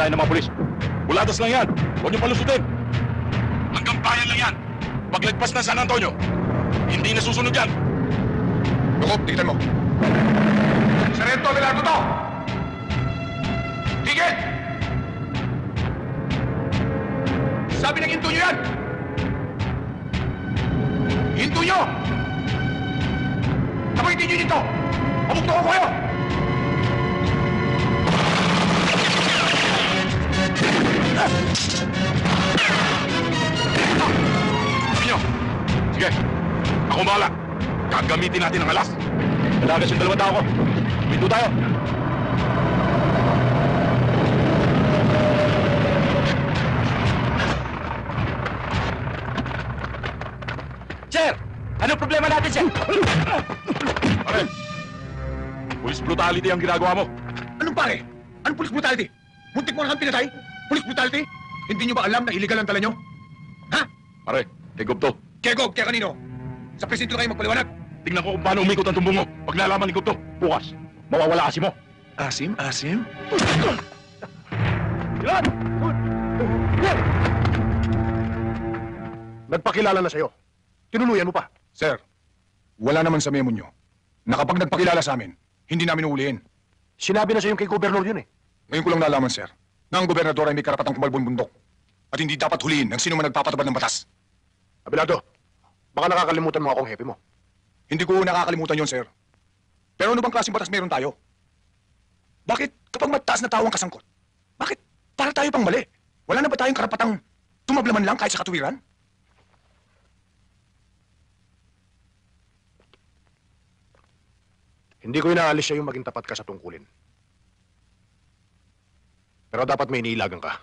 tayo ng mga pulis. Buladas lang yan. Huwag niyo palusutin. Hanggang bayan lang yan. Paglagpas ng San Antonio, hindi na susunod yan. Jacob, tignan mo. Sarento Abelardo to! Tigil! Sabi ng hinto nyo yan! Hinto nyo! Kapag hindi nyo dito, pabukto ko kayo! Sabi nyo! Sige, ako bahala. Gagamitin natin ang alas. Malagas yung dalawang tao ko. Pinto tayo. Sir! Ano problema natin, sir? Pare, police brutality ang ginagawa mo. Anong pare? Anong police brutality? Muntik mo na kang pinatay? Police brutality? Hindi nyo ba alam na illegal ang tala nyo? Ha? Pare, tigop to. Kego, kaya kanino? Sa presinto kayo magpaliwanag. Tingnan ko kung paano umikot ang tumbong mo. Pag nalaman ni Gupto, bukas, mawawala kasi mo. Asim, Asim? Yan! Nagpakilala na sa'yo. Tinuluyan mo pa. Sir, wala naman sa memo nyo na kapag nagpakilala sa amin, hindi namin uulihin. Sinabi na sa'yo kay gobernador yun eh. Ngayon ko lang nalaman, sir, na ang gobernador ay may karapatang kumalbon bundok at hindi dapat huliin ng sino man nagpapatabad ng batas. Abelardo, baka nakakalimutan mo akong hepe mo. Hindi ko nakakalimutan yon, sir. Pero ano bang klaseng batas meron tayo? Bakit kapag mataas na tao ang kasangkot? Bakit para tayo pang mali? Wala na ba tayong karapatang tumablaman lang kahit sa katuwiran? Hindi ko inaalis siya yung maging tapat ka sa tungkulin. Pero dapat may iniilagan ka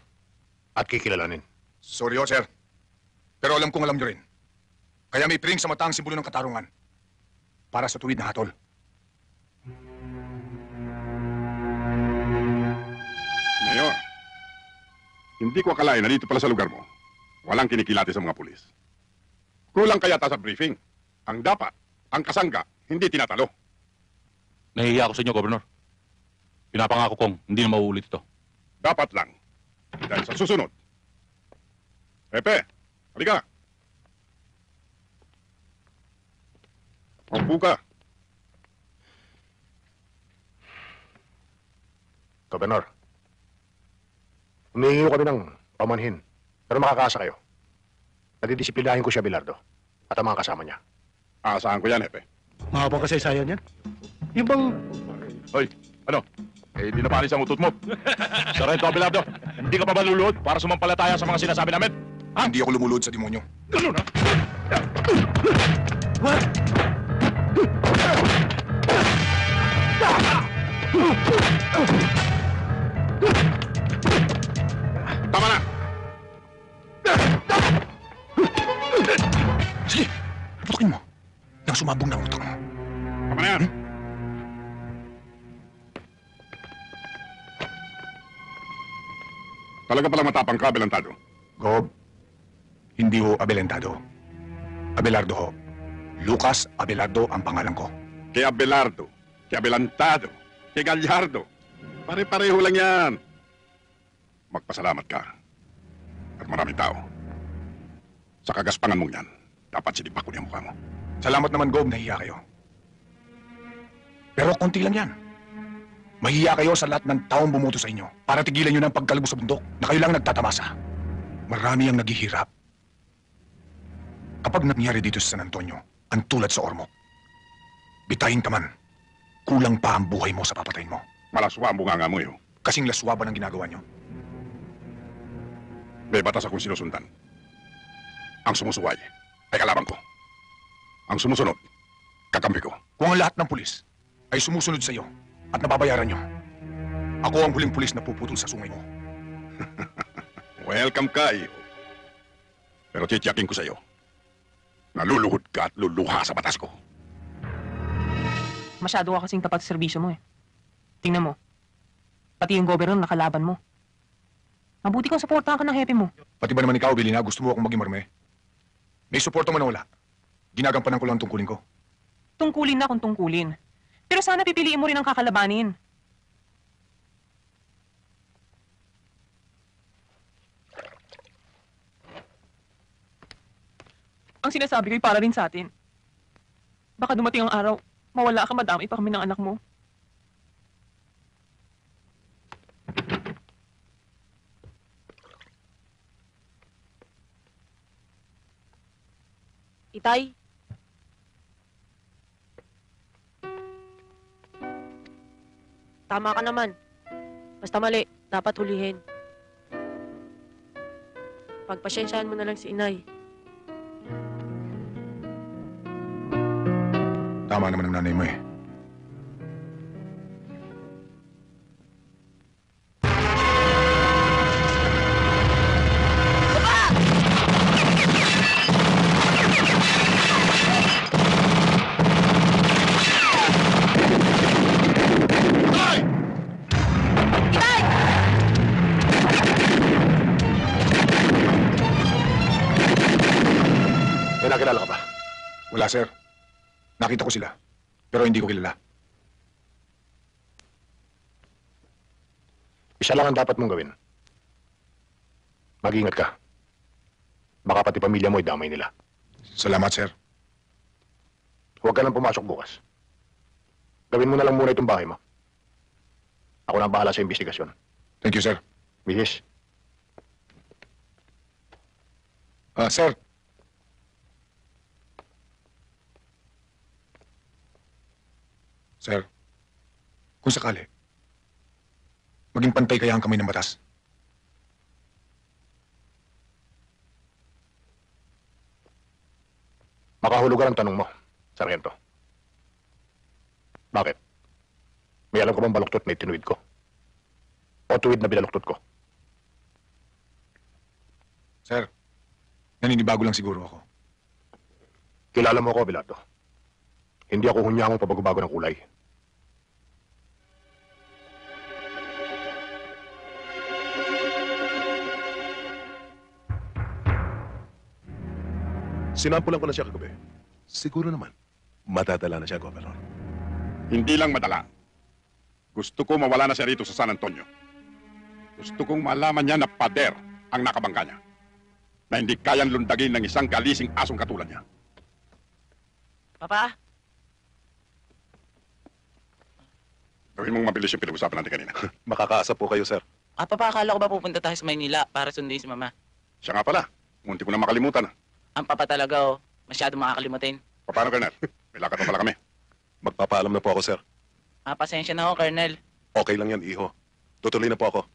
at kikilalanin. Sorry, sir. Pero alam kong alam nyo rin. Kaya may piring sa mata ang simbolo ng katarungan para sa tuwid na hatol. Mayor, hindi ko akalain na dito pala sa lugar mo, walang kinikilati sa mga pulis. Kulang kaya ta sa briefing. Ang dapat, ang kasangga, hindi tinatalo. Nahihiya ako sa inyo, Gobernador. Pinapangako kong hindi na mauulit ito. Dapat lang. Dahil sa susunod. Pepe, halika. Paupo ka. Gobernador, humihingi ko kami ng pamanhin, pero makakaasa kayo. Nadidisiplinahin ko si Abelardo at ang mga kasama niya. Aasahan ko yan, Hepe. Mahaba kasaysayan yan. Yung bang... Hoy, ano? Eh, di na panis ang utot mo. Sarento Abelardo, hindi ka pa ba luluhod para sumampalataya sa mga sinasabi namin? Ha? Hindi ako lumulod sa demonyo. Ganun, ha? Tama na! Sige, putukin mo. Nang sumabong ng utak mo. Tama na yan! Talaga palang matapang ka, Abelardo. Gob, hindi ho Abelentado. Abelardo ho. Lucas Abelardo ang pangalan ko. Kay Abelardo, kay Abelantado, kay Gallardo. Pare-pareho lang yan. Magpasalamat ka. At maraming tao. Sa kagaspangan mong yan, dapat sinipak ko niya mukha mo. Salamat naman, Gob, nahiya kayo. Pero konti lang yan. Mahiya kayo sa lahat ng taong bumuto sa inyo para tigilan nyo ng pagkalbo sa bundok na kayo lang nagtatamasa. Marami ang naghihirap. Kapag nangyari dito sa San Antonio, ang tulad sa Ormoc, bitayin ka man, kulang pa ang buhay mo sa papatayin mo. Malaswa ang bunganga mo yun. Kasing laswa ba ng ginagawa nyo? May batas akong sinusundan. Ang sumusuway ay kalaban ko. Ang sumusunod, kakampi ko. Kung ang lahat ng pulis ay sumusunod sa iyo at nababayaran nyo, ako ang huling pulis na puputol sa sungay mo. Welcome ka, iyo. Pero titiyakin ko sa iyo, naluluhod ka at luluha sa batas ko. Masyado ka kasing tapat sa serbisyo mo eh. Tingnan mo. Pati yung gobernador nakalaban mo. Mabuti kang suportahan ka ng hepe mo. Pati ba naman ikaw, Bilina, gusto mo akong maging marme? May suporta mo na wala. Ginagampanan ko lang tungkulin ko. Tungkulin na kung tungkulin. Pero sana pipiliin mo rin ang kakalabanin. sinasabi ko'y para rin sa atin. Baka dumating ang araw, mawala ka, madami pa kami ng anak mo. Itay? Tama ka naman. Basta mali, dapat hulihin. Pagpasensyahan mo na lang si inay. Tama naman ang nanay mo eh. May nakilala ka ba? Wala, sir. Nakita ko sila. Pero hindi ko kilala. Isa lang ang dapat mong gawin. Mag-ingat ka. Baka pati pamilya mo damay nila. Salamat, sir. Huwag ka nang pumasok bukas. Gawin mo na lang muna itong bahay mo. Ako na ang bahala sa investigasyon. Thank you, sir. Mihis, Sir. Sir, kung sakali, maging pantay kaya ang kamay ng batas. makahulugan ang tanong mo, Sargento. Bakit? May alam ka bang baluktot na itinuwid ko? O tuwid na binaluktot ko? Sir, naninibago lang siguro ako. Kilala mo ako, Abelardo. Hindi ako hunyangong pabago-bago ng kulay. Sinampulan ko na siya kagabi. Siguro naman, madadala na siya, Governor. Hindi lang madala. Gusto ko mawala na siya rito sa San Antonio. Gusto kong malaman niya na pader ang nakabangga niya. Na hindi kayang lundagin ng isang galising asong katulad niya. Papa? Gawin mong mabilis yung pinag-usapan natin kanina. Makakaasa po kayo, sir. Papa, akala ko ba pupunta tayo sa Maynila para sundin si Mama? Siya nga pala. Munti ko na makalimutan. Ang papa talaga, masyado makakalimutin. Paano, Colonel? May lakad pa pala kami. Magpapaalam na po ako, sir. Pasensya na ako, Colonel. Okay lang yan, iho. Tutuloy na po ako.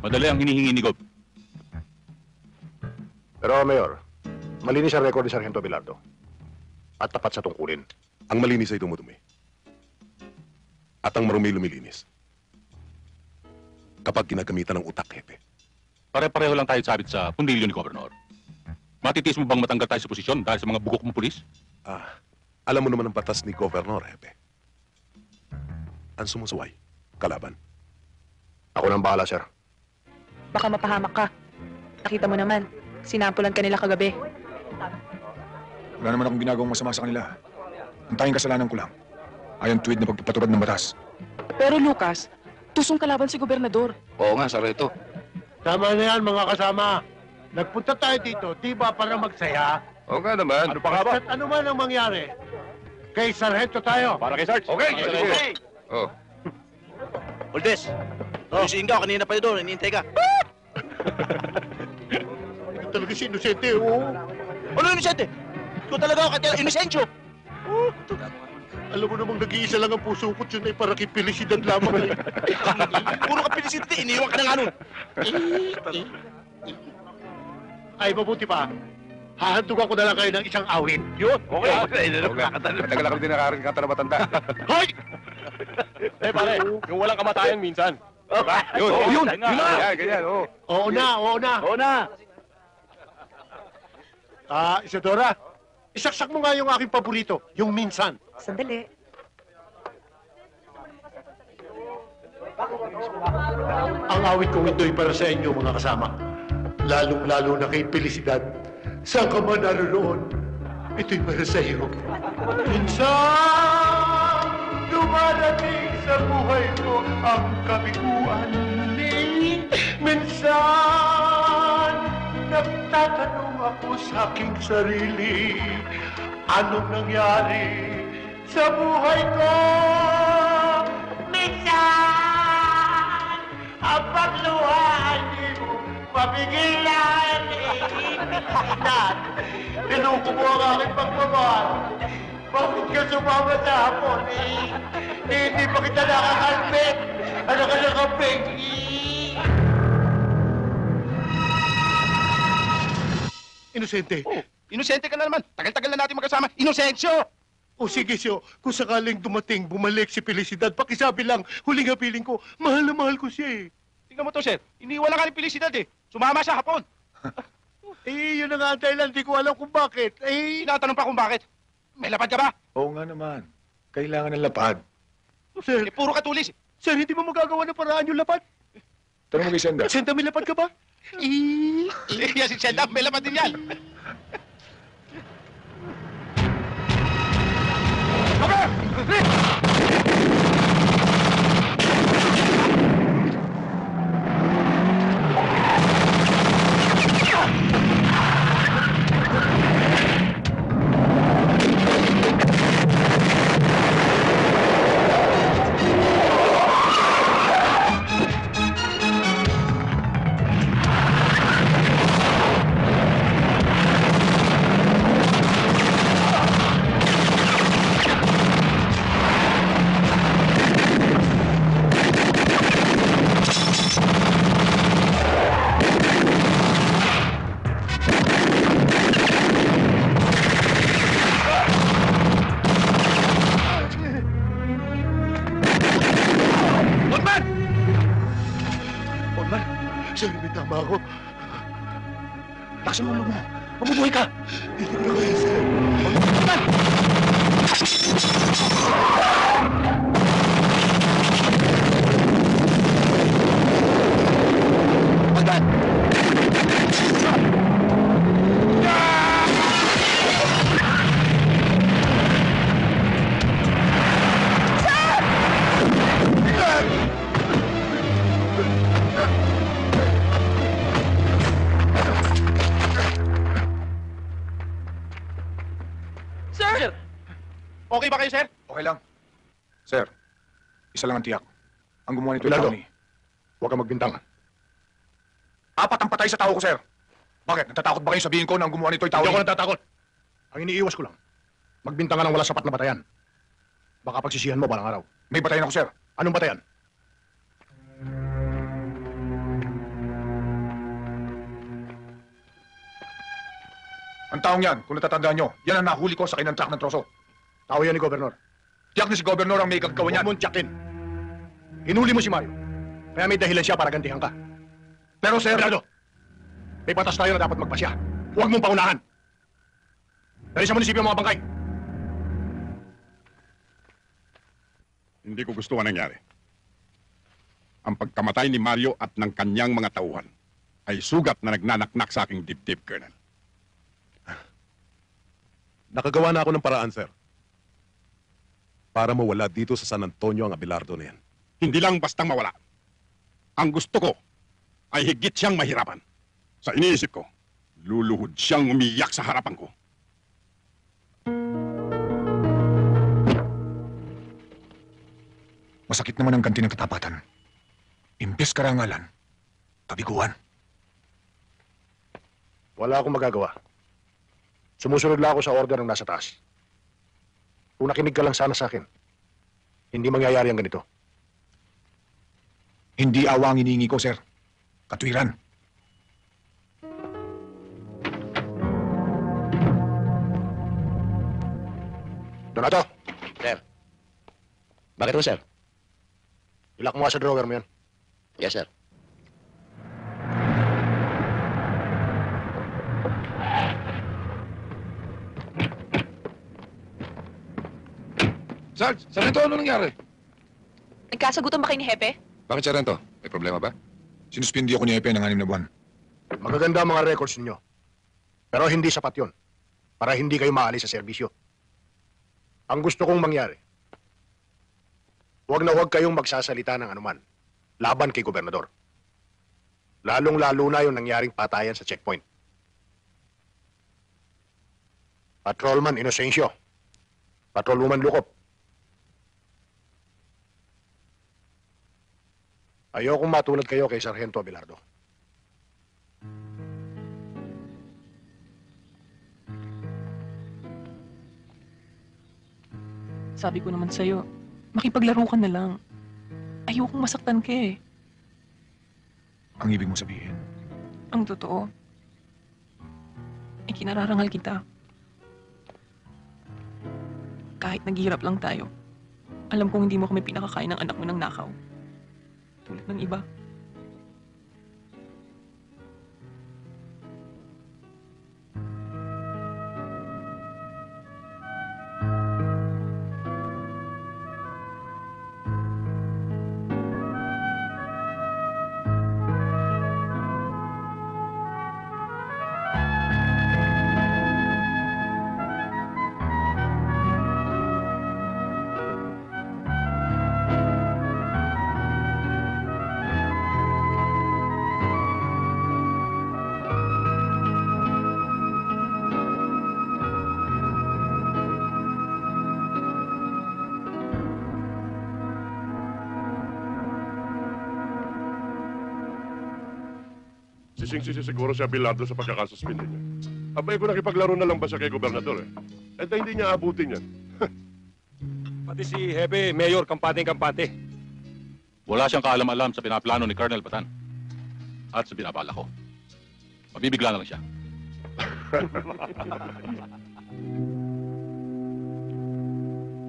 Madali ang hinihingi ni Gob. Pero, Mayor, malinis ang record ni Sargento Abelardo. At tapat sa tungkulin. Ang malinis ay dumudumi. At ang marumi lumilinis. Kapag ginagamitan ng utak, hepe. Pare-pareho lang tayo sabit sa pundilyo ni Gobernador. Matitiis mo bang matanggal tayo sa posisyon dahil sa mga bugok mong pulis? Alam mo naman ang batas ni Governor, hepe. Ang sumusuway, kalaban. Ako nang bahala, sir. Baka mapahamak ka. Nakita mo naman, sinampulan ka nila kagabi. Wala naman akong ginagawang masama sa kanila. Ang tanging kasalanan ko lang ay ang tuwid na pagpapatupad ng batas. Pero Lucas, tusong kalaban si Gobernador. Oo nga, Sarito. Tama na yan, mga kasama. Nagpunta tayo dito, di ba para magsaya? Oo nga naman. Ano pa nga ba? At ano man ang mangyari, kay Sargento tayo. Para kay Sarge. Okay. Okay. Oh. Uldes, yung si Ingaw, kanina pa doon, hinihintay ka. Ito talaga si Inocente, oo. Ano yun, Vicente? Ikaw talaga ako, kaya inosensyo. Alam mo namang nag-iisa lang ang puso ko, yun ay para kay Felicidad lamang. Puro ka pinisinti, iniwan ka na nga nun. Ay, mabuti pa. Hahantugan ko na lang kayo ng isang awit. Yun, okay. Matagal ako din nakakita na matanda. Hoy! Eh pare, yung walang kamatayan minsan. Yun na! Ganyan, oo. Oo na, oo na. Oo na. Isadora, isaksak mo nga yung aking paborito, yung minsan. Sandali. Ang awit kong ito'y para sa inyo, mga kasama. Lalong-lalo na kay Felicidad. Saan ka man naroon, ito'y para sa iyo. Minsan, dumarating sa buhay ko ang kabiguan. Minsan, Minsan, nagtatanong ako sa aking sarili, anong nangyari sa buhay ko? Minsan, ang pagluha hindi mo mapigilan. Minsan, tinuko mo ang aking pagmamahal. Bakit ka sumama sa hapon? Hindi pa kita nakakalpit. Ano ka nakapit? Inosente. Oh, inosente ka na naman. Tagal-tagal na natin magkasama. Inosensyo! O sige, Sio, kung sakaling dumating, bumalik si Felicidad, pakisabi lang, huling hapiling ko, mahal na mahal ko siya eh. Tingnan mo to, sir. Iniwala ka ni Felicidad eh. Sumama siya hapon. Yun na nga ang dahilan, di ko alam kung bakit. Tinatanong pa kung bakit. May lapad ka ba? Oo nga naman. Kailangan ng lapad. Sir, Puro katulis. sir, hindi mo magagawa ng paraan yung lapad. Tanong mo kay Senda. Senta, may lapad ka ba? Yan si Senda, may lapad din yan. Sir, may tama ako. Laksan mo ulo mo. Mabubuhay ka. Hindi ko na kaya, sir. Pagdaan. Sir! Okay ba kayo, sir? Okay lang. Sir, isa lang ang tiyak. Ang gumawa nito Bilardo. Tony. Huwag kang magbintang. Apat ang patay sa tao ko, sir. Bakit? Natatakot ba kayo sabihin ko na ang gumawa nito ay tao? Hindi ako natatakot. Ang iniiwas ko lang, magbintang ka ng wala sapat na batayan. Baka pagsisihan mo balang araw. May batayan ako, sir. Anong batayan? Ang taong yan, kung natatandaan nyo, yan ang nahuli ko sa kinantrak ng troso. Tao yan ni Gobernador. Tiyak na si Gobernador ang may kagkawa Huwag niyan. mong tiyakin. Hinuli mo si Mario. Kaya may dahilan siya para gantihan ka. Pero, sir... Bilardo, may batas tayo na dapat magpasya. Huwag mong paunahan. Dali sa munisipyo ang mga bangkay. Hindi ko gusto ang nangyari. Ang pagkamatay ni Mario at ng kanyang mga tauhan ay sugat na nagnanaknak sa aking dibdib, Colonel. Nakagawa na ako ng paraan, sir. Para mawala dito sa San Antonio ang Abelardo na yan. Hindi lang bastang mawala. Ang gusto ko ay higit siyang mahirapan. Sa iniisip ko, luluhod siyang umiyak sa harapan ko. Masakit naman ang ganti ng katapatan. Imbes karangalan, kabiguan. Wala akong magagawa. Sumusunod lang ako sa order ng nasa taas. Kung nakinig ka lang sana sa akin, hindi mangyayari ang ganito. Hindi awa ang iniingi ko, sir. Katwiran. Donato, Sir. Bakit mo, sir? ilak mo nga sa drawer mo yan. Yes, sir. Sarge, Sargento, ano nangyari? Nagkasagutan ba kayo ni Hepe? Bakit Sargento? May problema ba? Sinuspindi ako ni Epe ng 6 na buwan. Magaganda ang mga records ninyo. Pero hindi sapat yon para hindi kayo maalis sa serbisyo. Ang gusto kong mangyari, huwag na huwag kayong magsasalita ng anuman laban kay Gobernador. Lalong-lalo na yung nangyaring patayan sa checkpoint. Patrolman Inocencio. Patrolwoman Lukop. Ayokong matulad kayo kay Sargento Abelardo. Sabi ko naman sa'yo, makipaglaro ka na lang. Ayokong masaktan ka eh. Ang ibig mo sabihin, Ang totoo, ikinararangal kita. Kahit naghihirap lang tayo, alam kong hindi mo kami pinakakain ng anak mo ng nakaw. Tulad ng iba. Sising-sisi siguro si Abelardo sa pagkakasuspindi niya. Abay ko nakipaglaro na lang ba siya kay gobernador eh? Eh hindi niya abutin yan. Pati si Hepe, Mayor, kampante-kampante. Wala siyang kaalam-alam sa pinaplano ni Colonel Batan. At sa binabala ko. Mabibigla na lang siya.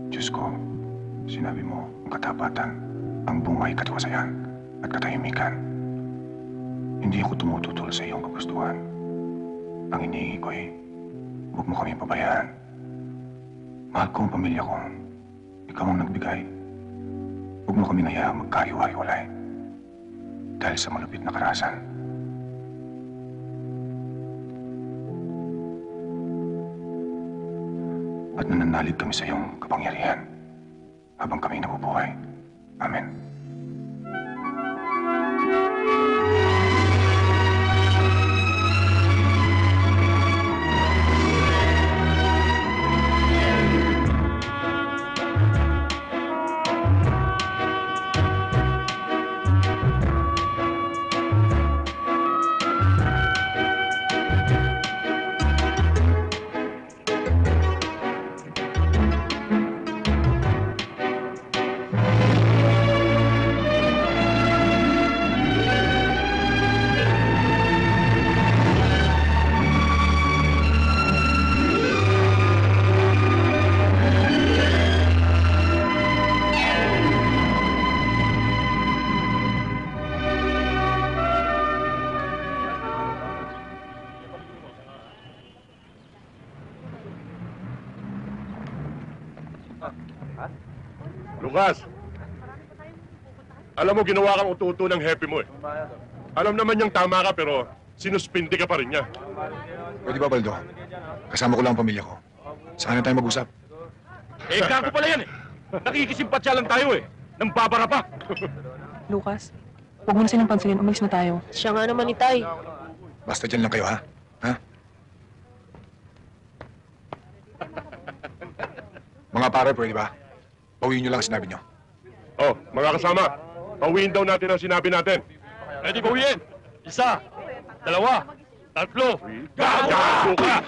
Diyos ko, sinabi mo ang katapatan, ang bungay katiwasayan at katahimikan. Hindi ako tumututol sa iyong kagustuhan. Ang inihingi ko ay, huwag mo kami pabayaan. Mahal ko ang pamilya ko. Ikaw ang nagbigay. Huwag mo kami hayaang magkahiwa-hiwalay. Dahil sa malupit na karahasan. At nananalig kami sa iyong kapangyarihan habang kami nabubuhay. Amen. Lucas! Alam mo, ginawa kang ututo ng happy mo eh. Alam naman niyang tama ka pero sinuspindi ka pa rin niya. Pwede ba, Baldo? Kasama ko lang ang pamilya ko. Saan na tayo mag-usap? Eh, gago pala yan eh. Nakikisimpatya lang tayo eh. Nang babara pa. Lucas, huwag mo na silang pansinin. Umalis na tayo. Siya nga naman itay. Basta dyan lang kayo, ha? Ha? Mga pare, pwede ba? Bawiin niyo lang ang sinabi niyo. Oh, mga kasama, pawiin daw natin ang sinabi natin. Pwede bawiin. Isa, dalawa, tatlo. Gago ka!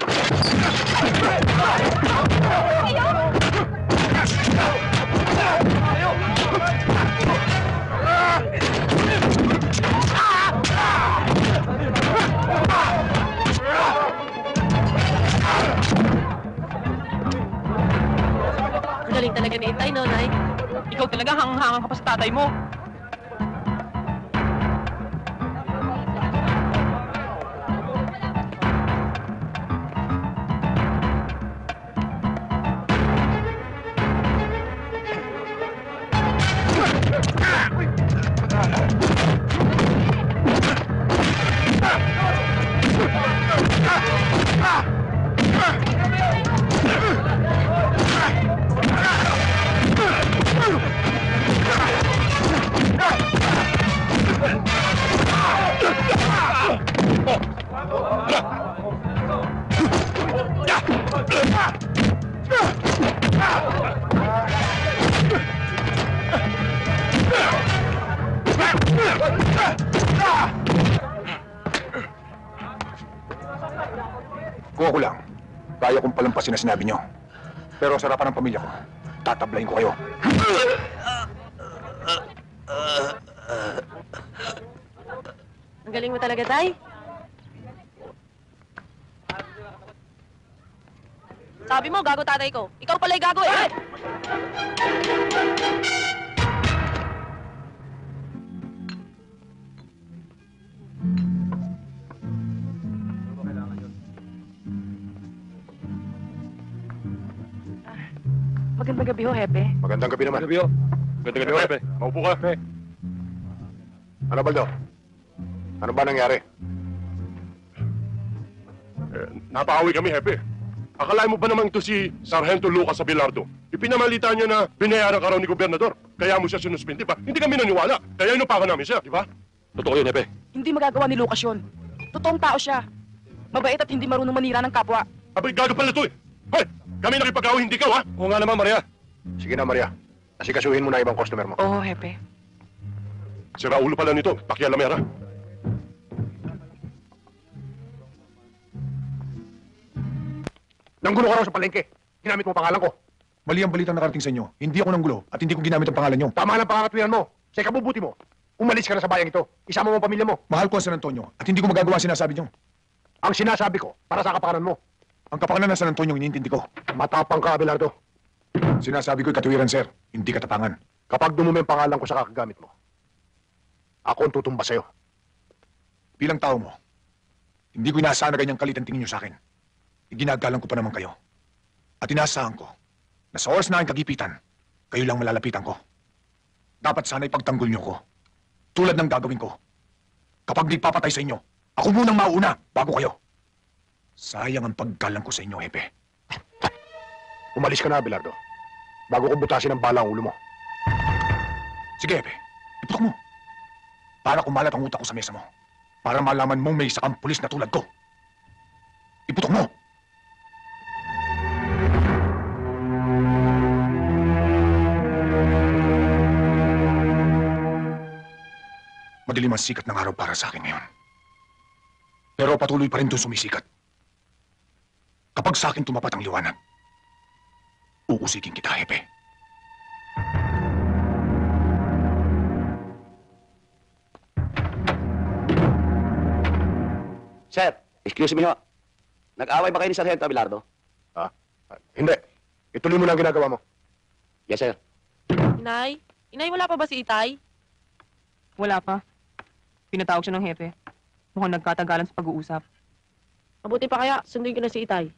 Ang galing talaga ni itay, no, Nay? Ikaw talaga hangang-hangang ka pa sa tatay mo. Kung ako lang, kaya kong palampasin na sinabi nyo. Pero sa harapan ng pamilya ko, tatablayin ko kayo. Ang galing mo talaga, Tay. Sabi mo, gago tatay ko. Ikaw pala'y gago eh! Magandang gabi ho, Hepe. Magandang gabi naman. Gabi, oh. Ganda gabi, Hepe. Maupo ka. Ano, Baldo? Ano ba nangyari? Napahawi kami, Hepe. Akalain mo ba naman ito si Sargento Lucas Abelardo? Ipinamalita niya na binayaran ka raw ni Gobernador. Kaya mo siya sinuspindi pa. Hindi kami naniwala. Kaya inupakan namin siya, di ba? Totoo yun, Hepe. Hindi magagawa ni Lucas yun. Totoong tao siya. Mabait at hindi marunong manira ng kapwa. Abay, gago pala ito eh. Hoy! Kami nakipag-away, hindi ka, ha? Oo nga naman, Maria. Sige na, Maria. Asikasuhin mo na ibang customer mo. Oo, Hepe. Si Raulo pala nito. Pakialamera. Nanggulo ka raw sa palengke. Ginamit mo pangalan ko. Mali ang balitang nakarating sa inyo. Hindi ako nanggulo at hindi ko ginamit ang pangalan nyo. Tama lang pangangatwiran mo. Sa ikabubuti mo. Umalis ka na sa bayang ito. Isama mo ang pamilya mo. Mahal ko ang San Antonio at hindi ko magagawa ang sinasabi nyo. Ang sinasabi ko, para sa kapakanan mo. Ang kapakanan ng San Antonio ang iniintindi ko. Matapang ka, Abelardo. Sinasabi ko'y katuwiran, sir. Hindi katapangan. Kapag dumumi ang pangalan ko sa kakagamit mo, ako ang tutumba sa'yo. Bilang tao mo, hindi ko inaasahan na ganyang kalit ang tingin nyo sa akin. Iginagalang ko pa naman kayo. At inaasahan ko na sa oras na aking kagipitan, kayo lang malalapitan ko. Dapat sana ipagtanggol nyo ko. Tulad ng gagawin ko. Kapag di papatay sa inyo, ako munang mauna bago kayo. Sayang ang paggalang ko sa inyo, Hepe. Umalis ka na, Abelardo. Bago ko butasin ang bala ang ulo mo. Sige, Hepe. Iputok mo. Para kumalat ang utak ko sa mesa mo. Para malaman mong may isa kang pulis na tulad ko. Iputok mo! Madilim ang sikat ng araw para sa akin ngayon. Pero patuloy pa rin doon sumisikat. Kapag sa akin tumapat ang liwanag, uusigin kita, Hepe. Sir, excuse me ho. Nag-away ba kayo ni Sargento Abelardo? Hindi. Ituloy mo na ang ginagawa mo. Yes, sir. Inay? Inay, wala pa ba si Itay? Wala pa. Pinatawag siya ng hepe. Mukhang nagkatagalan sa pag-uusap. Mabuti pa kaya, sundin ko na si Itay.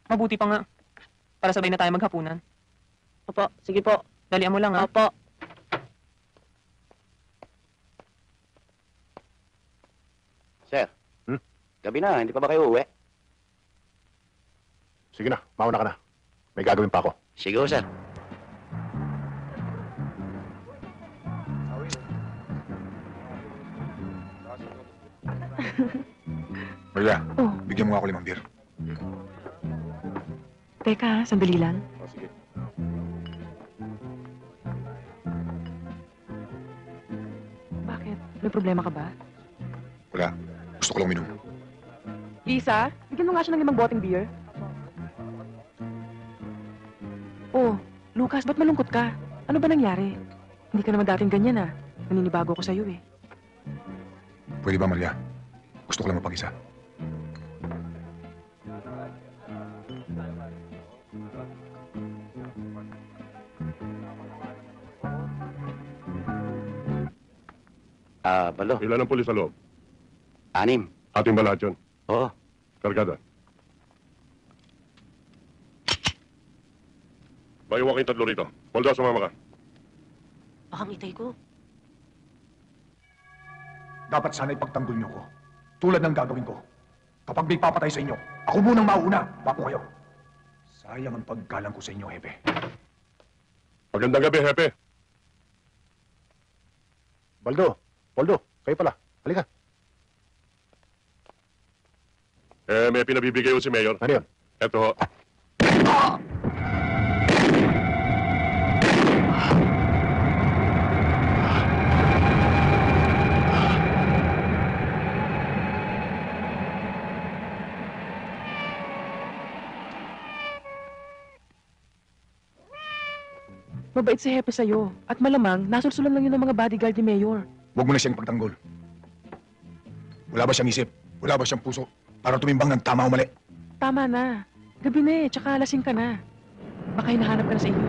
Mabuti pa nga. Para sabay na tayo maghapunan. Opo, sige po. Dalian mo lang, ha? Opo. Sir, gabi na, hindi pa ba kayo uwi? Sige na, mauna ka na. May gagawin pa ako. Sige ho, sir. Maria, Oh. bigyan mo nga ako 5 beer. Teka, sandali lang. Sige. Bakit? May problema ka ba? Wala. Gusto ko lang uminom. Lisa, bigyan mo nga siya ng 5 boteng beer. Oh, Lucas, ba't malungkot ka? Ano ba nangyari? Hindi ka naman dating ganyan ah. Naninibago ko sa'yo eh. Pwede ba, Maria? Gusto ko lang mapag-isa. Balo. Ilan ang pulis sa loob? 6. Ating ba lahat yun? Oo. Kargada. Maiwan kayong 3 rito. Poldo, sumama ka. Baka Itay ko. Dapat sana ipagtanggol niyo ko. Tulad ng gagawin ko. Kapag may papatay sa inyo, ako munang mauna bago kayo. Sayang ang paggalang ko sa inyo, Hepe. Magandang gabi, Hepe. Poldo, kayo pala. Halika. May pinabibigay ko si Mayor. Ano yun? Eto. Mabait si Hepe sa'yo. At malamang, nasulsulan lang yun ng mga bodyguard ni Mayor. Huwag mo na siyang pagtanggol. Wala ba siyang isip? Wala ba siyang puso? Para tumimbang ng tama o mali? Tama na. Gabi na tsaka lasing ka na. Baka hinahanap ka na sa inyo.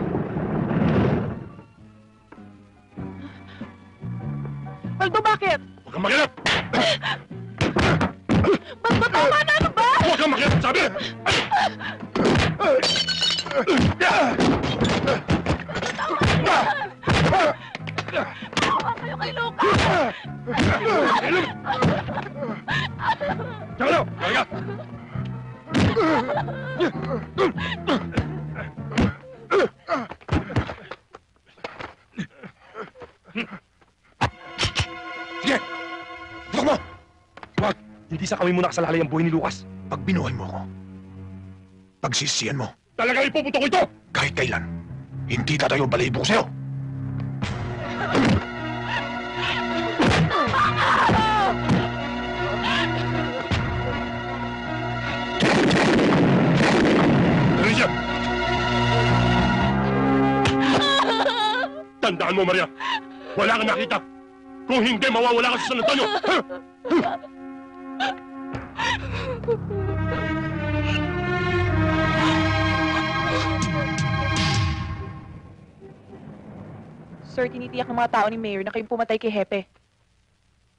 Baldo, bakit? Huwag kang makialam! Baldo, tama na! Ano ba? Huwag kang makialam! Sabi! Tawa kayo kay Lucas! Tsaka na! Kaya! Sige! Putok mo! Wag! Hindi sa kami muna kasalalay ang buhay ni Lucas. Pag binuhay mo ako, pagsisiyan mo, Talaga ipuputok ko ito! kahit kailan, hindi tatayo balahibo ko sa'yo! Dali siya! Tandaan mo, Maria! Wala kang nakita! Kung hindi, mawawala ka sa San Antonio! Sir, tinitiyak ng mga tao ni Mayor na kayong pumatay kay Hepe.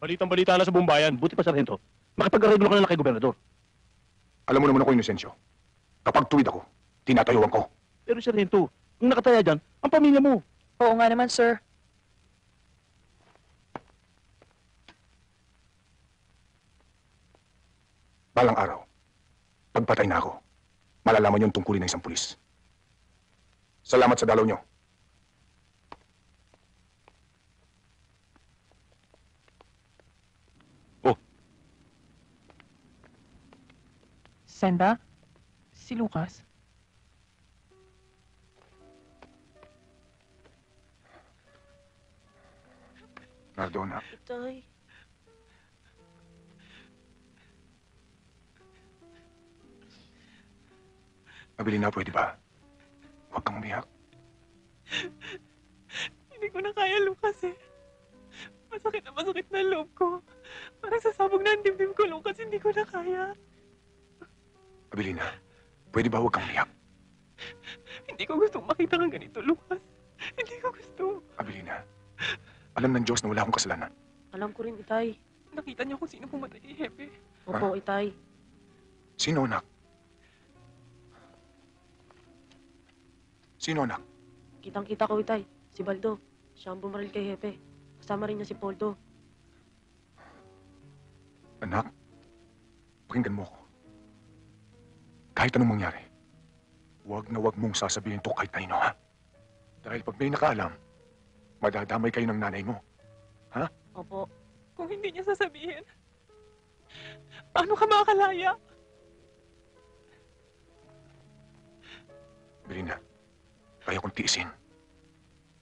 Balitang-balita na sa buong bayan. Buti pa, Sargento. Makipag-areglo ka na lang kay Gobernador. Alam mo naman ako, Inocencio. Kapag tuwid ako, tinatayuan ko. Pero Sargento, ang nakataya dyan, ang pamilya mo. Oo nga naman, sir. Balang araw, pagpatay na ako, malalaman yung tungkulin ng isang pulis. Salamat sa dalaw nyo. Senda? Si Lucas? Nardona, Itay. Abilina, pwede ba? Huwag kang umiyak. Hindi ko na kaya, Lucas eh. Masakit na loob ko. Parang sasabog na ang dibdib ko, Lucas. Hindi ko na kaya. Abilina, pwede ba huwag kang umiyak? Hindi ko gustong makita kang ganito, Lucas. Hindi ko gusto. Abilina, alam ng Diyos na wala akong kasalanan. Alam ko rin, Itay. Nakita niyo kung sino pumatay kay Hepe. Opo, Itay. Sino, anak? Sino, anak? Kitang-kita ko, Itay. Si Baldo. Siya ang bumaril kay Hepe. Kasama rin niya si Poldo. Anak, pakinggan mo ako. Kahit anong mangyari, huwag na huwag mong sasabihin to kahit kanino, ha? Dahil pag may nakaalam, madadamay kayo ng nanay mo. Ha? Opo. Kung hindi niya sasabihin, paano ka makakalaya? Belina, kaya kong tiisin.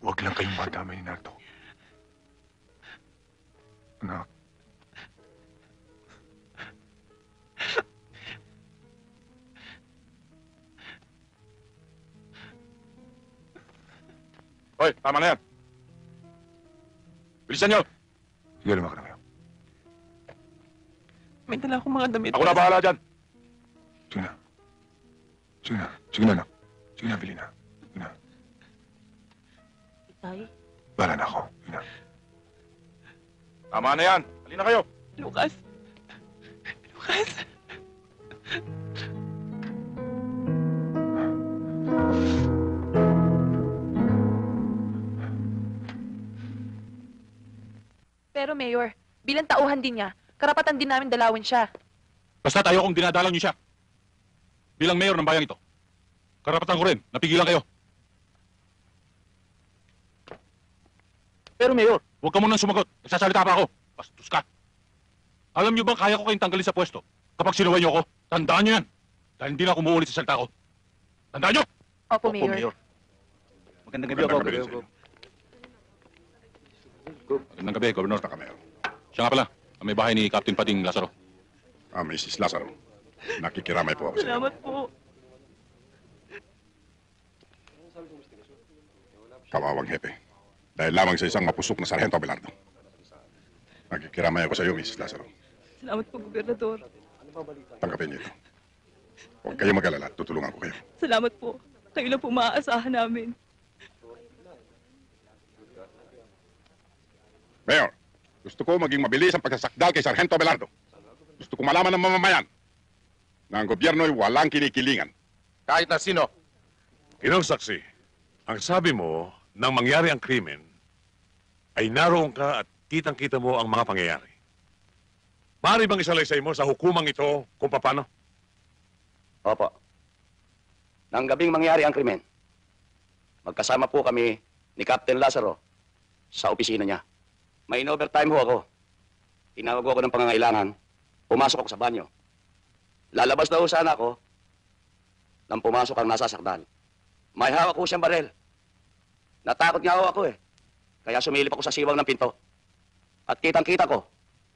Huwag lang kayong madamay ni Nardo. Anak. Hoy, tama na yan. Bilisan nyo. Sige, lumakad na kayo. May dala akong mga damit. Ako na bahala dyan. Sige na. Sige na. Sige na, anak. Sige na, Belina. Sige na. Itay? Bahala na ako. Sige na. Tama na yan. Halina kayo. Lucas. Lucas. Pero Mayor, bilang tauhan din niya, karapatan din namin dalawin siya. Basta tayo kung dinadalang niyo siya. Bilang mayor ng bayang ito, karapatan ko rin, napigilan kayo. Pero Mayor, Huwag ka munang sumagot. Nagsasalita pa ako. Bastos ka. Alam niyo bang kaya ko kayong tanggalin sa pwesto kapag sinuway niyo ako? Tandaan niyo yan. Dahil hindi na ako umuulit sa salita ko. Tandaan niyo! Opo, Mayor. Magandang gabi, Opo. Magandang gabi sa inyo. Magandang gabi, Governor. Basta Mayor. Siya nga pala, ang may bahay ni Captain Pating Lazaro. Mrs. Lazaro. Nakikiramay po ako sa inyo. Salamat po. Kawawang hepe. Dahil lamang sa isang mapusok na Sargento Abelardo. Nakikiramay ako sa iyo, Mrs. Lazaro. Salamat po, Gobernador. Tanggapin niyo ito. Huwag kayong mag-alala. Tutulungan ko kayo. Salamat po. Kayo lang po maaasahan namin. Mayor, gusto ko maging mabilis ang pagsasakdal kay Sargento Abelardo. Gusto ko malaman ng mamamayan na ang gobyerno ay walang kinikilingan. Kahit na sino. Ginong saksi, ang sabi mo, nang mangyari ang krimen, ay naroon ka at kitang-kita mo ang mga pangyayari. Maaari bang isalaysay mo sa hukumang ito kung paano? Opo. Nang gabing mangyari ang krimen, magkasama po kami ni Captain Lazaro sa opisina niya. May in-overtime ho ako. Tinawag ako ng pangangailangan. Pumasok ako sa banyo. Lalabas na ho sana ako nang pumasok ang nasasakdal. May hawak ko siyang barel. Natakot nga ho ako eh. Kaya sumilip ako sa siwang ng pinto. At kitang-kita ko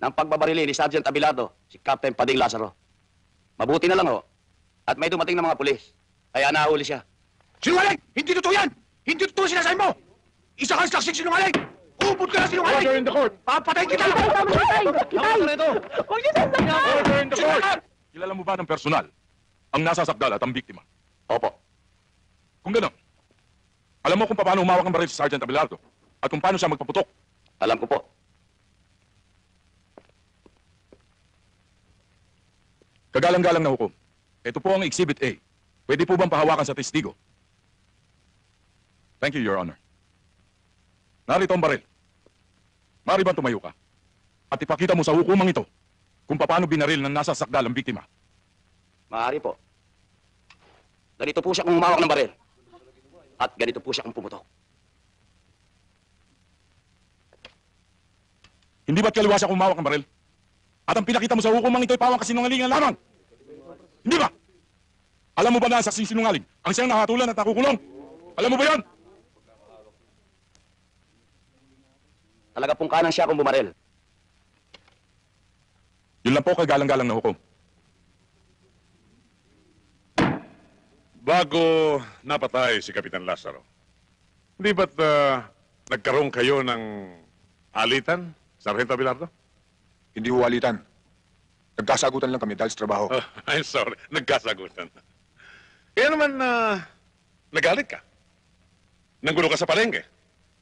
ng pagbabarili ni Sergeant Abelardo, si Captain Pading Lazaro. Mabuti na lang ho. At may dumating na mga pulis. Kaya nahuli siya. Sinungaling! Hindi totoo yan! Hindi totoo sinasabi mo! Isa kang saksing sinungaling! Upod ka na sinungaling! Order in the court! Papatay kita! Huwag niyo sasaktan! Order in the court! Kilala mo ba ng personal ang nasasakdal at ang biktima? Opo. Kung gano'n, alam mo kung paano humawak ng baril si Sergeant Abelardo at kung paano siya magpaputok. Alam ko po. Kagalang-galang na hukom. Ito po ang Exhibit A. Pwede po bang pahawakan sa testigo? Thank you, Your Honor. Narito ang baril. Mari bang tumayo ka? At ipakita mo sa hukumang ito kung paano binaril ng nasasakdal ang biktima. Maaari po. Ganito po siya kung humawak ng baril. At ganito po siya kung pumutok. Hindi ba't kaliwa siya kung humawak ng baril? At ang pinakita mo sa hukumang ito ay pawang kasinungalingan lamang. Hindi ba? Alam mo ba na ang saksing sinungaling ang siyang nahatulan at nakukulong? Alam mo ba yan? Talaga pong kanan siya kung bumaril. Yun lang po kagalang-galang na hukom. Bago napatay si Kapitan Lazaro, hindi ba't nagkaroon kayo ng alitan, Sargento Abelardo? Hindi huwalitan. Nagkasagutan lang kami dahil sa trabaho. Oh, I'm sorry, nagkasagutan. Kaya naman, nagalit ka. Nanggulo ka sa palengke.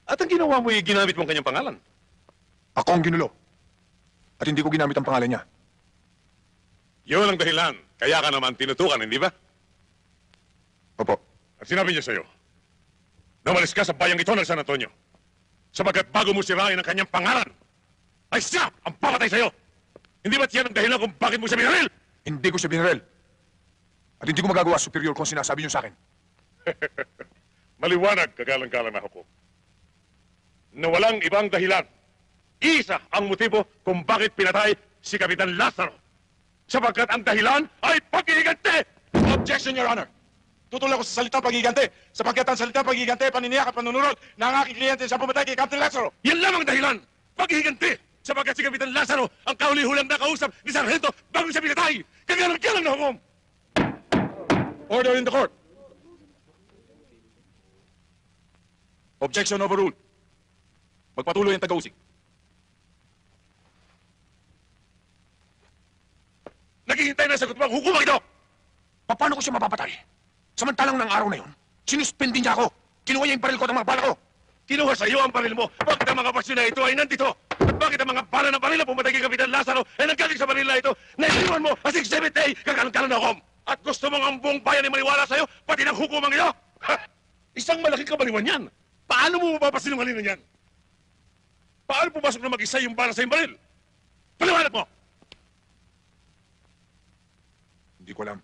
At ang ginawa mo, ginamit mo ang kanyang pangalan. Ako ang ginulo. At hindi ko ginamit ang pangalan niya. Yun ang dahilan. Kaya ka naman tinutukan, hindi ba? Opo. At sinabi niya sa'yo, nawalis ka sa bayang ito ng San Antonio. Sapagkat bago mo sirain ang kanyang pangalan, ay siya ang papatay sa'yo. Hindi ba't yan ang dahilan kung bakit mo siya binaril? Hindi ko siya binaril. At hindi ko magagawa superior kung sinasabi niyo sa akin. Maliwanag, kagalang-galang na hukom. Na walang ibang dahilan. Isa ang motibo kung bakit pinatay si Kapitan Lazaro. Sapagkat ang dahilan ay pag-iigante! Objection, Your Honor. Tutulak ko sa salitang pag-iigante sapagkat ang salitang pag-iigante ay paniniyak at panunurot ng aking kliyente sa pumatay kay Captain Lazaro. Yan lamang dahilan! Pag-iigante! Sapagkat si Kapitan Lazaro ang kahuli-hulang nakausap ni Sargento bago siya pinatay! Kagalang-galang na hukom! Order in the court. Objection overruled. Magpatuloy ang taga-usig. Naghihintay na sagot mo ang hukumang ito! Paano ko siya mapapatay? Samantalang ng araw na yun, sinuspindi niya ako. Kinuha niya yung baril ko at ang mga bala ko. Kinuha sa iyo ang baril mo. Bakit ang mga basyo na ito ay nandito? At bakit ang mga bala ng baril na pumatay kay Kapitan Lazaro ay nanggaling sa baril na ito na iniwan mo as Exhibit A kagalang-galang na hukom? At gusto mong ang buong bayan ay maniwala sa iyo, pati ng hukumang ito? Ha! Isang malaking kabaliwan yan. Paano mo mapapasinungalingan yan? Paano pumasok na mag-isa yung bala sa iyong baril? Paliwanag mo! Hindi ko alam.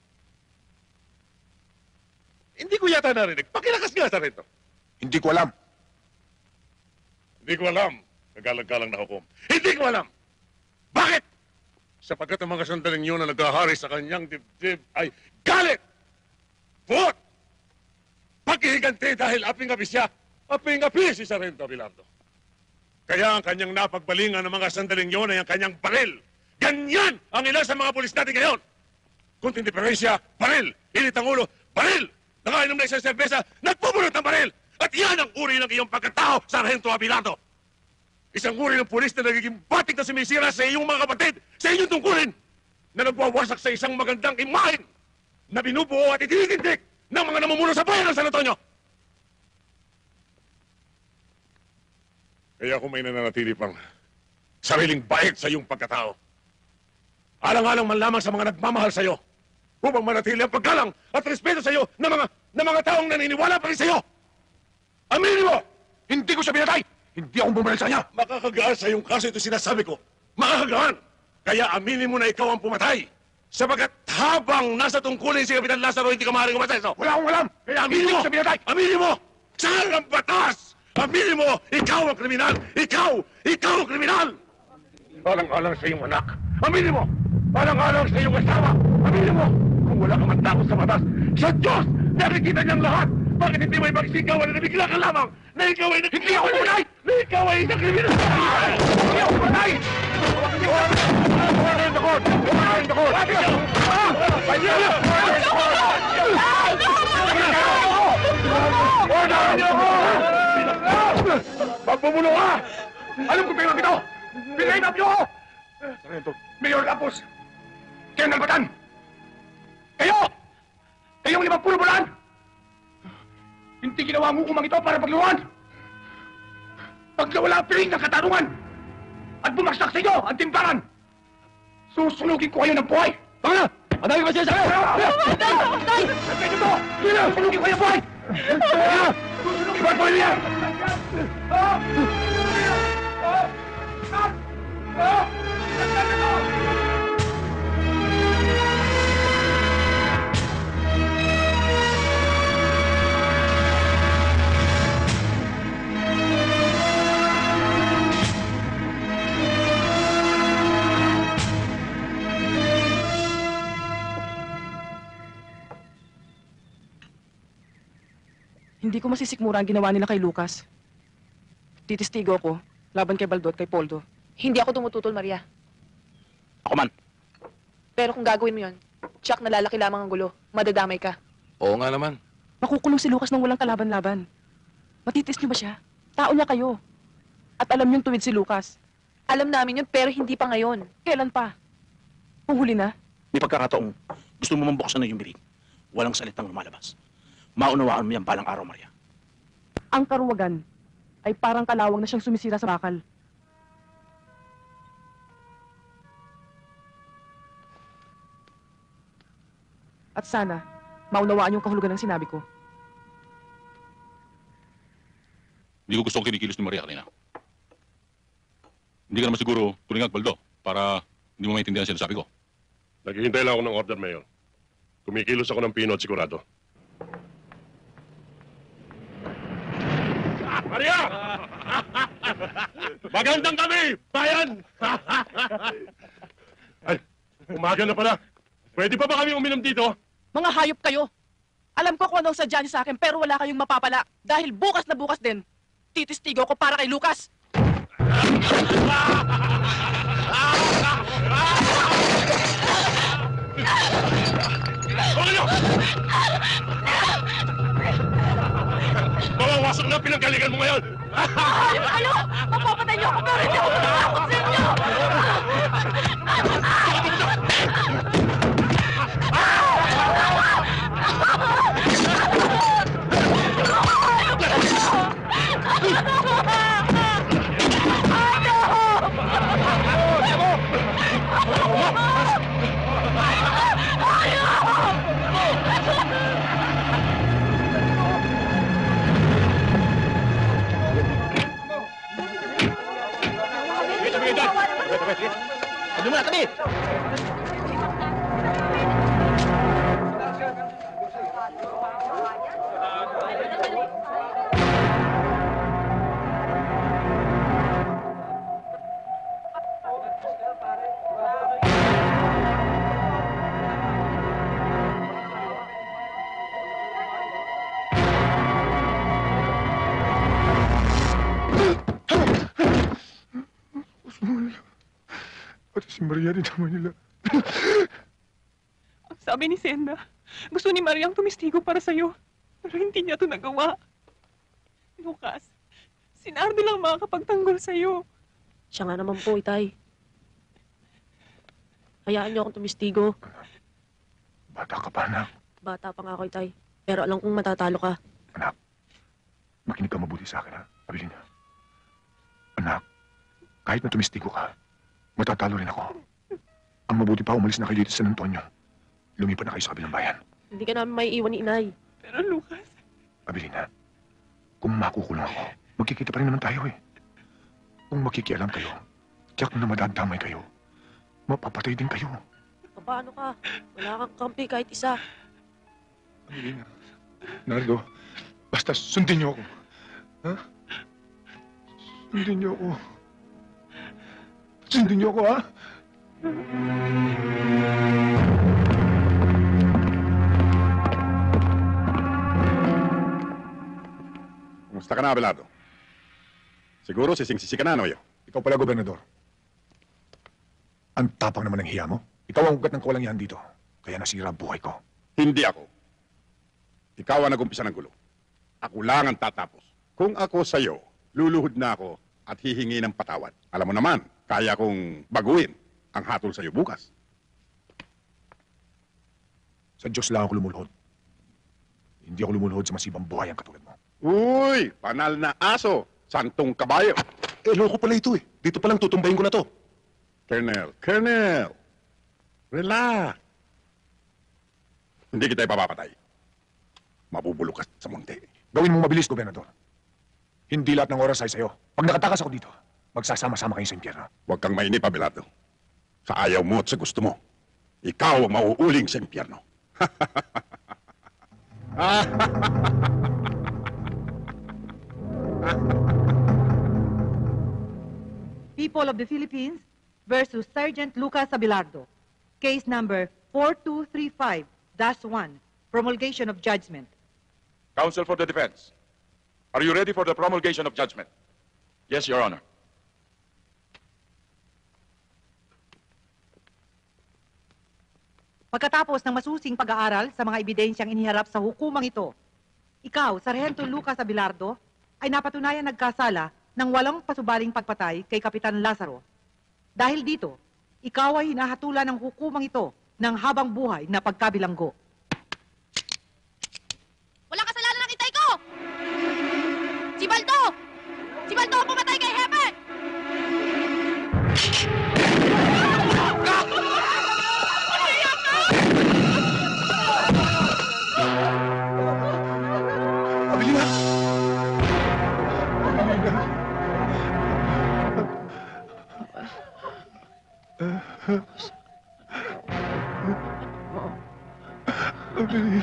Hindi ko yata narinig. Pakilakas nga, Sargento. Hindi ko alam. Hindi ko alam. Kagalang-galang na hukom. Hindi ko alam! Bakit? Sapagkat ang mga sandaling yun na naghahari sa kanyang dibdib ay galit! Buot! Paghihiganti dahil aping-api siya, aping-api si Sargento Abelardo. Kaya ang kanyang napagbalingan ng mga sandaling yun ay ang kanyang baril. Ganyan ang ilan sa mga pulis natin ngayon. Kung tindiferensya, baril. Init ang ulo, baril. Nakainom na isang serbesa, nagpupulot ng baril. At yan ang uri ng iyong pagkatao, Sargento Abelardo. Isang uri ng pulis na nagiging batik na sumisira sa iyong mga kapatid, sa inyong tungkulin, na nagwawasak sa isang magandang imahen na binubuo at itinitindig ng mga namumuno sa bayan ng San Antonio. Kaya kung may nananatili pang sariling bait sa iyong pagkatao, alang-alang man lamang sa mga nagmamahal sa iyo, upang manatili ang paggalang at respeto sa iyo ng mga taong naniniwala pa rin sa iyo. Aminin mo! Hindi ko siya binatay! Hindi akong bumaril sa kanya! Makakagaan sa iyong kaso ito sinasabi ko. Makakagaan! Kaya aminin mo na ikaw ang pumatay. Sabagat habang nasa tungkulin si Kapitan Lazaro, hindi ka maaaring umaseso. Wala akong alam! Kaya aminin mo! Aminin mo! Saan ang batas? Aminin mo! Ikaw ang kriminal! Ikaw! Ikaw ang kriminal! Alang-alang sa iyong anak. Aminin mo! Alang-alang sa iyong asawa. Aminin mo! Kung wala ka man takot sa batas, sa Diyos! Nakikita niyang lahat! Bakit hindi mo ipagsigawan na nabigla ka lamang na ikaw ay Hindi ako pumatay! Na ikaw ay isang kriminal! Hindi ako pumatay! Pagbubulo ka! Alam ko pinag ito! Pinainap niyo ako! Mayor Lapos! Kayo nalbatan! Kayo! Kayong 50 bulan! Hindi ginawa ang hukumang ito para pagluhan! Pag nawala ang piling ng katarungan at bumagsak sa inyo ang timbangan, susunugin ko kayo ng buhay! Tama na! Madami ba siya sa akin? Tay! Tay! Susunugin ko kayo ng buhay! Iban po niya! Hindi ko masisikmura ang ginawa nila kay Lucas. Titistigo ako, laban kay Baldo at kay Poldo. Hindi ako tumututol, Maria. Ako man. Pero kung gagawin mo yun, tsak na lalaki lamang ang gulo. Madadamay ka. Oo nga naman. Makukulong si Lucas nang walang kalaban-laban. Matitis niyo ba siya? Tao niya kayo. At alam niyong tuwid si Lucas. Alam namin yun, pero hindi pa ngayon. Kailan pa? Kung huli na? May pagkakataong gusto mo mambuksan na yung bibig. Walang salitang lumalabas. Maunawaan mo yan balang araw, Maria. Ang karuwagan ay parang kalawang na siyang sumisira sa bakal. At sana, maunawaan yung kahulugan ng sinabi ko. Hindi ko gusto ang kinikilos ni Maria kanina. Hindi ka naman siguro tulingan, Baldo, para hindi mo maintindihan sinasabi ko. Naghihintay lang ako ng order, Mayor. Kumikilos ako ng pino at sigurado. Maria! Magandang gabi, bayan! Ay, umaga na pala. Pwede pa ba kami uminom dito? Mga hayop kayo! Alam ko kung anong sadya niyo sa akin pero wala kayong mapapala. Dahil bukas na bukas din, titistigo ko para kay Lucas. Mawawasak na pinanggalingan mo ngayon! Ano? Mapapatay niyo ako pero hindi ako matakot sa inyo! Ano mo na, tabi! Pati si Maria rin naman nila. Ang sabi ni Senda, gusto ni Mariang tumistigo para sa'yo. Pero hindi niya ito nagawa. Lucas, si Nardo lang makakapagtanggol sa'yo. Siya nga naman po, Itay. Hayaan niyo akong tumistigo. Bata ka pa, anak. Bata pa nga ako, Itay. Pero alam kong matatalo ka. Makinig ka mabuti sa akin, ha? Abilin. Anak, kahit na tumistigo ka, matatalo rin ako. Ang mabuti pa, umalis na kayo dito sa San Antonio. Lumipat na kayo sa kabilang bayan. Hindi ka namin may iwan ni Inay. Pero Lucas, Abilina, kung makukulong ako, magkikita pa rin naman tayo eh. Kung makikialam kayo, tiyak na madadamay kayo. Mapapatay din kayo. Paano ka? Wala kang kampi kahit isa. Abilina, Nardo, basta sundin niyo ako. Ha? Sundin niyo ako. Sundin niyo ako, ha? Kumusta ka na, Abelardo? Siguro sising-sisi ka na, Noyo. Ikaw pala, Gobernador. Ang tapang naman ng hiya mo. Ikaw ang ugat ng kawalang yan dito. Kaya nasira ang buhay ko. Hindi ako. Ikaw ang nag-umpisa ng gulo. Ako lang ang tatapos. Kung ako sa'yo, luluhod na ako at hihingi ng patawad. Alam mo naman, kaya kong baguhin ang hatol sa'yo bukas. Sa Diyos lang ako lumuluhod. Hindi ako lumuluhod sa masibang buhay ang katulad mo. Uy! Panal na aso! Santong kabayo! Loko pala ito eh. Dito palang tutumbayin ko na to. Colonel! Relax! Hindi kita ipapapatay. Mabubulok ka sa munti. Gawin mo mabilis, Gobernador. Hindi lahat ng oras ay sa'yo. Pag nakatakas ako dito, magsasama-sama kayo sa impyerno. Huwag kang mainip, Abelardo. Sa ayaw mo at sa gusto mo, ikaw ang mauuling sa impyerno. People of the Philippines versus Sergeant Lucas Abelardo. Case number 4235-1. Promulgation of judgment. Counsel for the defense, are you ready for the promulgation of judgment? Yes, Your Honor. Pagkatapos ng masusing pag-aaral sa mga ebidensyang iniharap sa hukumang ito, ikaw, Sargento Lucas Abelardo, ay napatunayan nagkasala ng 8 pasubaling pagpatay kay Kapitan Lazaro. Dahil dito, ikaw ay hinahatulan ng hukumang ito ng habang buhay na pagkabilanggo. Wala kasalanan ng itay ko! Si Baldo! Si Baldo ang pumatay kay Hepe! Abilina!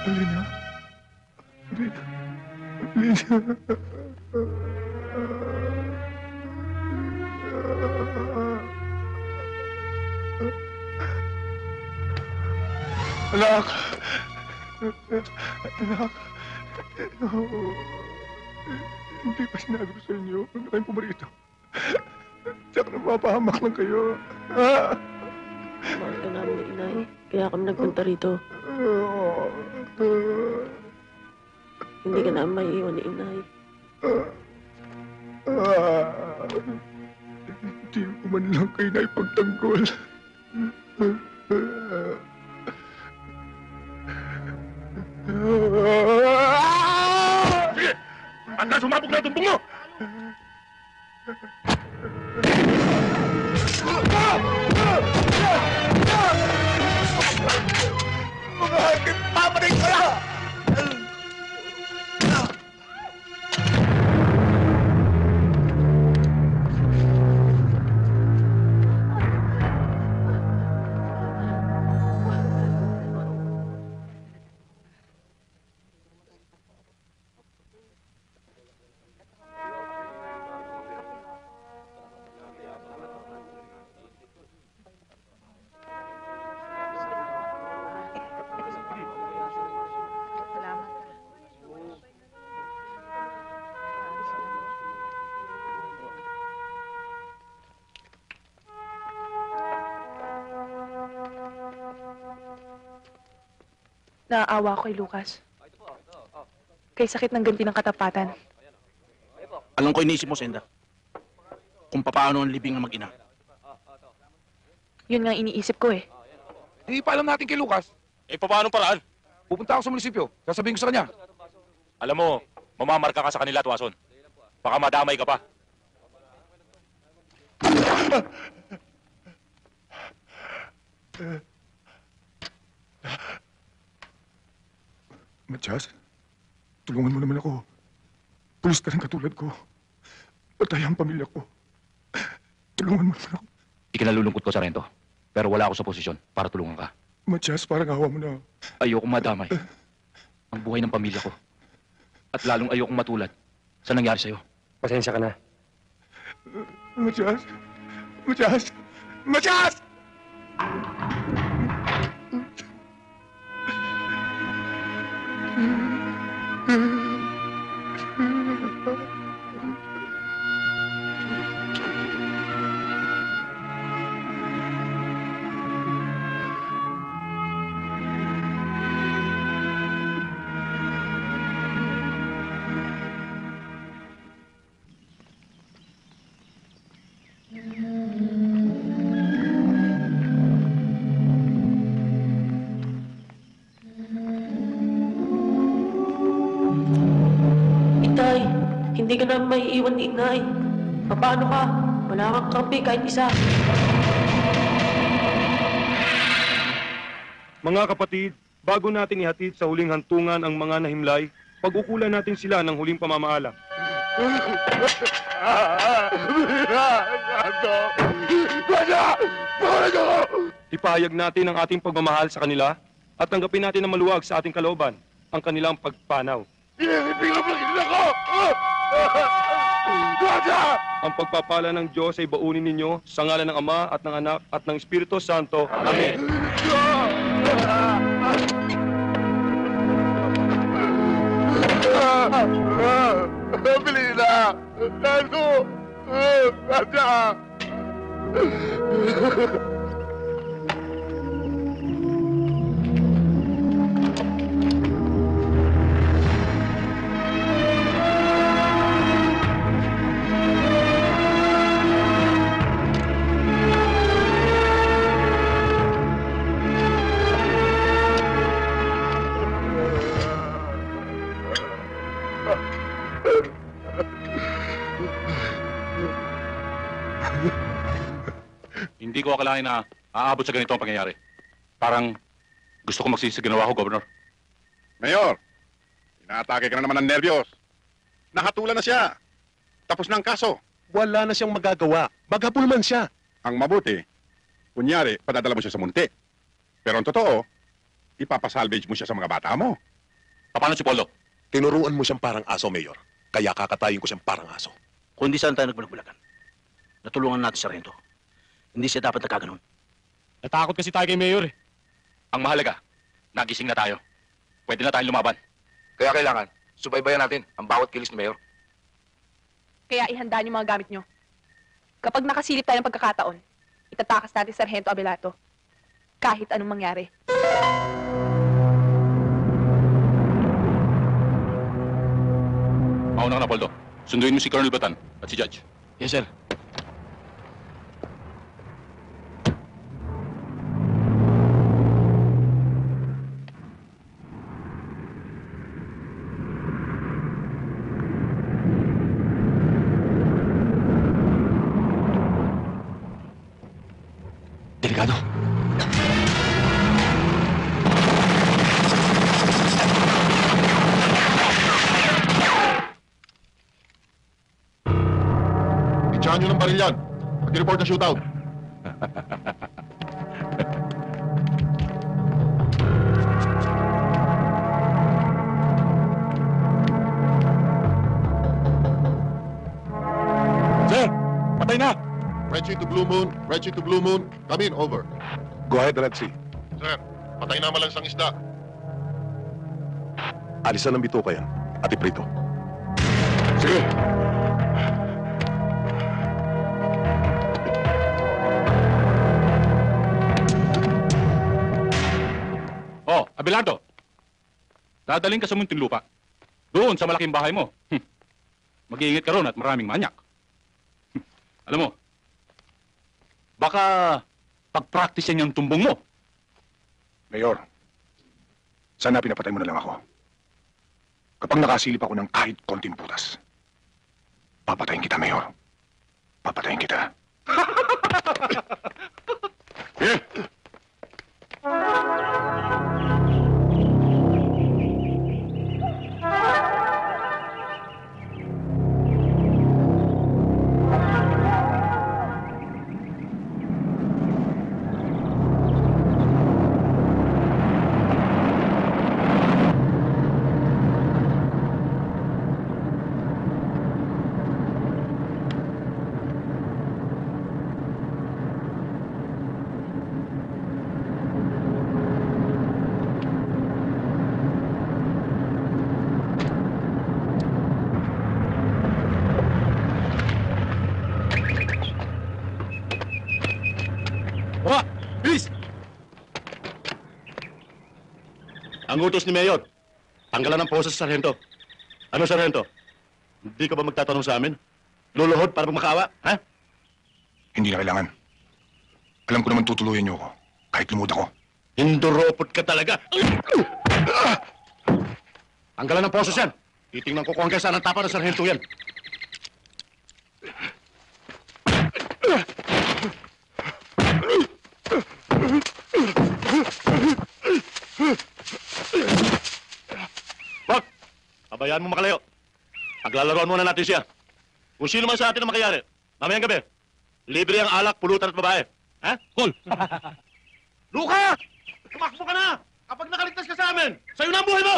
Abilina! Abilina! Abilina! Anak! Anak! Hindi pa sinabi ko sa inyo. Huwag na kayong pumarito. Tsaka napapahamak lang kayo. Mahal ka namin ni Inay. Kaya kami nagpunta rito. Hindi ka namin may iwan ni Inay. Hindi ko man lang kayo na ipagtanggol. Sige! Handa sumabog na tumbong mo! Bakit papanig ka na? Naaawa ko kay Lucas. Kay sakit ng ganti ng katapatan. Alam ko iniisip mo, Senda. Kung paano ang libing ng mag-ina. Yun nga iniisip ko eh. Paalam natin kay Lucas. Paano paraan? Pupunta ako sa munisipyo. Sasabihin ko sa kanya. Alam mo, mamamarka ka sa kanila, Tuason. Baka madamay ka pa. Matyas, tulungan mo naman ako. Pulis ka rin katulad ko. Patay ang pamilya ko. Tulungan mo naman ako. Ikinalulungkot ko, Sargento. Pero wala ako sa posisyon para tulungan ka. Matyas, parang awa mo na. Ayokong madamay ang buhay ng pamilya ko. At lalong ayokong matulad sa nangyari sa'yo. Pasensya ka na. Matyas! Matyas! Matyas! Itay, hindi ka na maiiwan ni Inay. Paano ka? Wala kang kampi kahit isa. Mga kapatid, bago natin ihatid sa huling hantungan ang mga nahimlay, pag-ukulan natin sila ng huling pamamaala. Ipahayag natin ang ating pagmamahal sa kanila at tanggapin natin na maluwag sa ating kalooban ang kanilang pagpanaw. Ang pagpapala ng Diyos ay baunin ninyo sa ngalan ng Ama at ng Anak at ng Espiritu Santo. Amen. Belina! Nano! Raja! Hindi ko akalain na aabot sa ganito ang pangyayari. Parang gusto ko magsisi sa ginawa ko, Governor. Mayor, inaatake ka na naman ng nervyos. Nahatulan na siya. Tapos na ang kaso. Wala na siyang magagawa. Maghabol man siya. Ang mabuti, kunyari, padadala mo siya sa munti. Pero ang totoo, ipapasalvage mo siya sa mga bata mo. Paano si Polo? Tinuruan mo siyang parang aso, Mayor. Kaya kakatayin ko siyang parang aso. Kung di saan tayo nagbulagbulagan, natulungan natin si Sargento. Hindi siya dapat nagkaganon. Natakot kasi tayo kay Mayor eh. Ang mahalaga, nagising na tayo. Pwede na tayong lumaban. Kaya kailangan, subaybayan natin ang bawat kilos ni Mayor. Kaya ihandaan yung mga gamit nyo. Kapag nakasilip tayo ng pagkakataon, itatakas natin Sargento Abelardo. Kahit anong mangyari. Mauna ka na, Poldo. Sunduin mo si Colonel Batan at si Judge. Yes, sir. Delikado. Itsahan nyo ng baril yan. Mag-report na shootout. Sir, patay na! Red Sheet to Blue Moon, Red Sheet to Blue Moon, come in, over. Go ahead, Red Sea. Sir, patay na malansang isda. Alisan ng bituka yan at iprito. Sige. Oh, Abelardo, Dadaling ka sa munting lupa. Doon sa malaking bahay mo. Mag-iingat ka ron at maraming manyak. Alam mo, baka pag-practice yan yung tumbong mo. Mayor, sana pinapatay mo na lang ako. Kapag nakasilip ako ng kahit konting putas, papatayin kita, Mayor. Papatayin kita. Ang utos ni Mayor, tanggalan ng poses sa sarhento. Ano, sarhento? Hindi ka ba magtatanong sa amin? Luluhod para magmakaawa, ha? Hindi na kailangan. Alam ko naman tutuluyan niyo ako, kahit lumod ako. Hinduropot ka talaga. Tanggalan ng poses yan. Titingnan ko kung hanggang saan ang tapa ng sarhento yan. Bak! Pabayaan mo makalayo. Paglalaroan muna natin siya. Kung sino man sa atin ang makayari, mamayang gabi, libre ang alak, pulutan at babae. Ha? Cool! Luka! Tumakbo ka na! Kapag nakaligtas ka sa amin, sa'yo na ang buhay mo!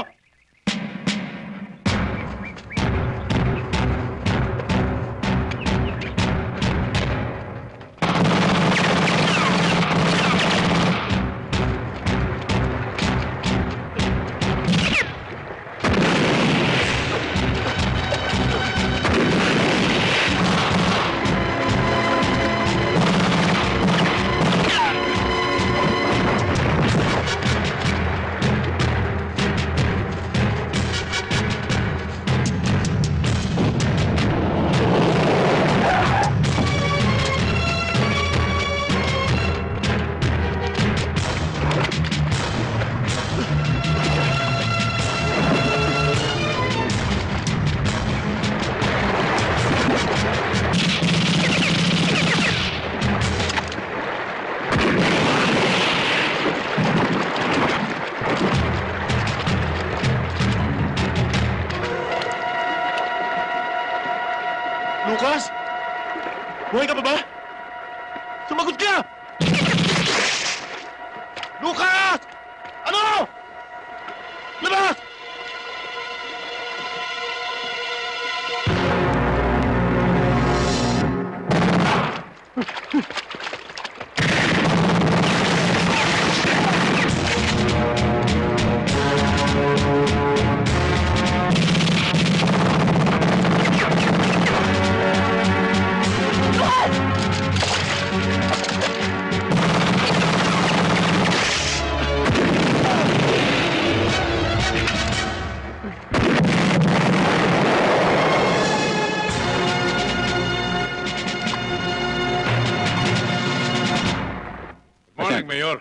Lucas? Buhay ka pa ba? Sumagot ka! Lucas! Ano? Labas! Morning, Mayor.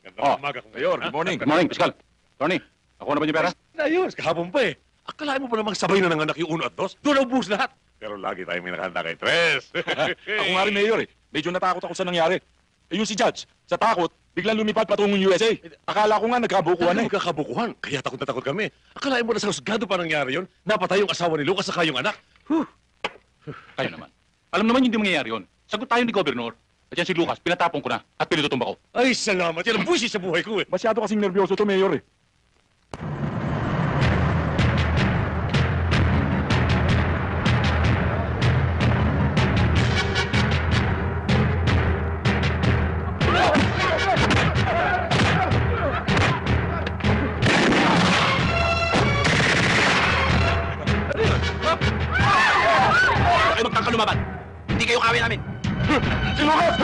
Gandang umaga kong Mayor, good morning. Good morning, Piskal. Tony, ako na ba yung pera? Ayos, kahapon pa eh. Akalain mo pa namang sabay na nanganak yung 1 at 2? Doon ang buhos lahat. Pero lagi tayong may nakahanda kay Tres. Ako nga rin, Mayor, eh. Medyo natakot ako sa nangyari. Eh, yung si Judge, sa takot, biglang lumipad patungong USA. Akala ko nga nagkabukuhan na eh. Nagkakabukuhan, kaya takot na takot kami. Akalain mo na sa husgado pa nangyari yun? Napatay yung asawa ni Lucas saka yung anak. Kayo naman. Alam naman hindi mangyayari yun. Sagot tayo ni Governor. At yan si Lucas, pinatapon ko na at pinututumba ko. Ay, salamat. Yan ang buwisit sa buhay ko eh. Masyado kasing nervyoso to, Mayor, eh. Kayo magtangka lumaban. Hindi kayo kawin namin. Si Lucas!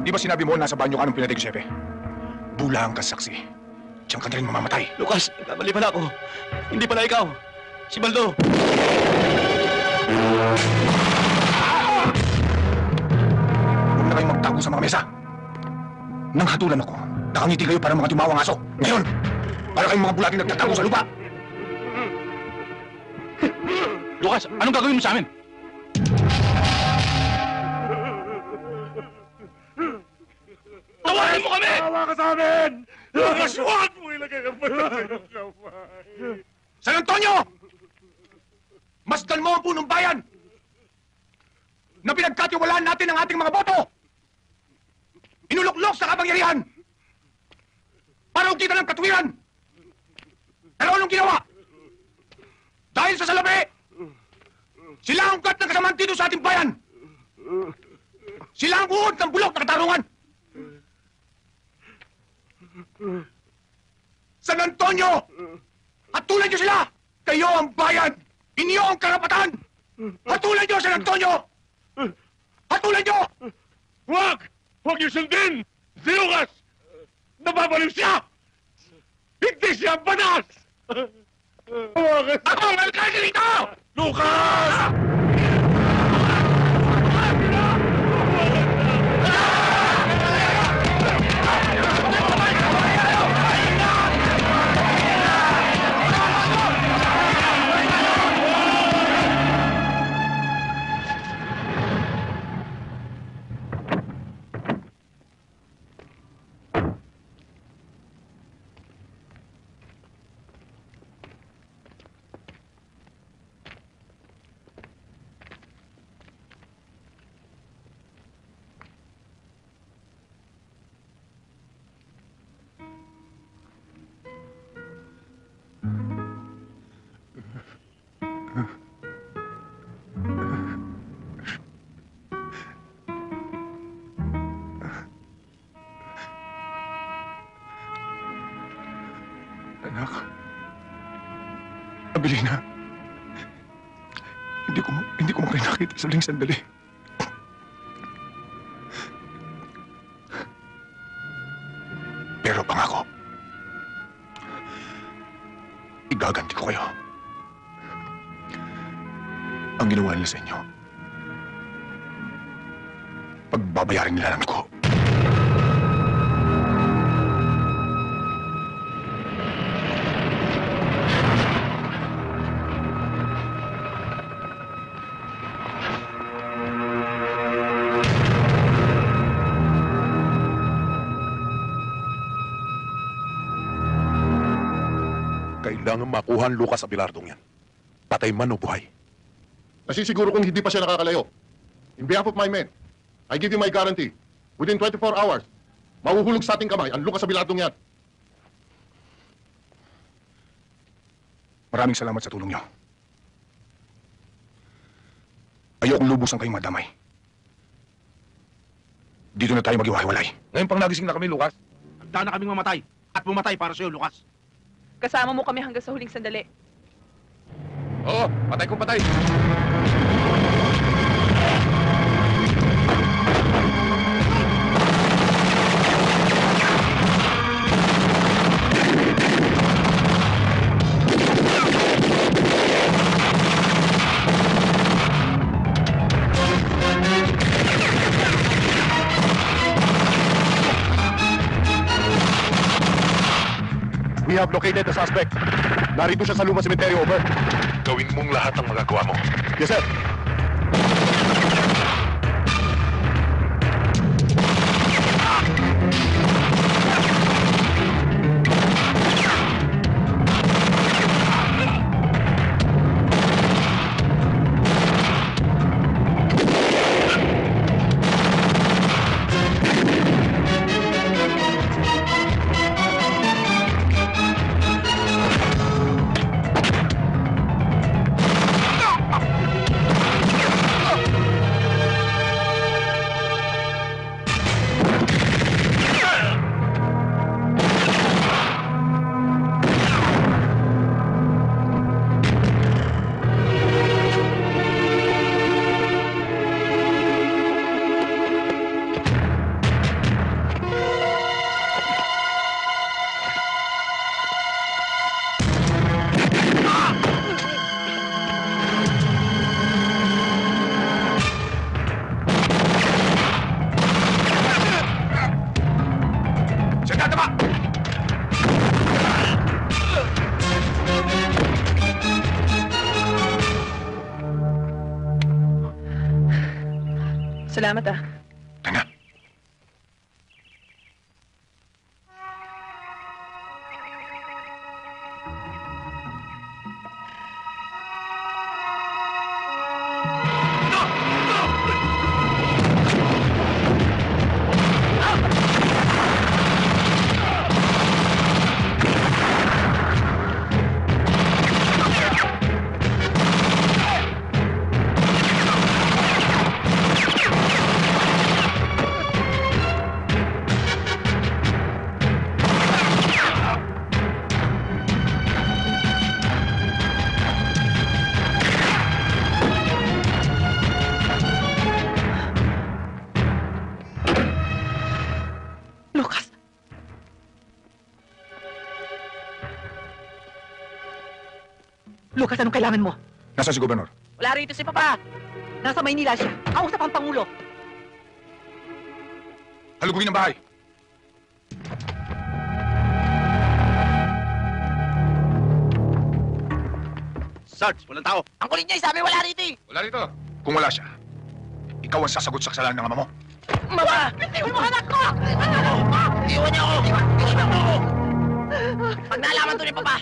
Di ba sinabi mo nasa banyo ka nung pinatay ko, Sepe? Bulang ka, saksi. Diyan ka na rin mamamatay. Lucas, nagkamali pala ako. Hindi pala ikaw. Si Baldo. Huwag na kayong magtago sa mga mesa. Nang hatulan ako, nakangiti kayo para mga timawang aso. Ngayon, para kayong mga bulating nagtatago sa lupa. Lucas, anong gagawin mo sa amin? Tawarin mo kami! Tawa ka sa amin! Lucas, huwag mo ilagay ang balay ng kamay! San Antonio! Masdan mo ang punong bayan na pinagkatiwalaan natin ang ating mga boto! Inuluklok sa kapangyarihan para kita ng katwiran! Pero anong ginawa? Dahil sa salapi, sila ang ugat ng kasamaan dito sa ating bayan! Sila ang uod ng bulok na katarungan! San Antonio! Hatulan niyo sila! Kayo ang bayan! Inyo ang karapatan! Hatulan niyo, San Antonio! Hatulan niyo! Huwag! Huwag niyo sundin! Si Lucas! Nababaliw siya! Hindi siya banas! Ako ang alkalde dito! Lucas! Anak. Abilina. Hindi ko kayo nakita sa huling sandali. Pero pangako, igaganti ko kayo. Ang ginawa nila sa inyo, pagbabayarin nila ng ko. Kailangan makuha ang Lucas Abelardong yan. Patay man o buhay. Nasisiguro kung hindi pa siya nakakalayo. In behalf of my men, I give you my guarantee. Within 24 hours, mahuhulog sa ating kamay ang Lucas Abelardong yan. Maraming salamat sa tulong niyo. Ayokong lubusan kayong madamay. Dito na tayo maghiwa-hiwalay. Ngayon pang nagising na kami, Lucas. Handa na kaming mamatay at pumatay para sa'yo, Lucas. Kasama mo kami hanggang sa huling sandali. Oo, patay kung patay. We have located the suspect. Narito siya sa Luma Cemetery, over. Gawin mong lahat ang magagawa mo. Yes, sir. Salamat ah. Tanga. Lucas! Lucas, anong kailangan mo? Nasaan si Gobernador? Wala rito si Papa. Nasa Maynila siya. Kausap ang Pangulo. Halugugin ang bahay. Sarge, walang tao. Ang kulit niya, sabi wala rito eh. Wala rito. Kung wala siya, ikaw ang sasagot sa kasalanan ng ama mo. Mama! Iwan mo anak ko! Iwan niyo ako! Iwan mo ako! Pag nalaman to ni Papa,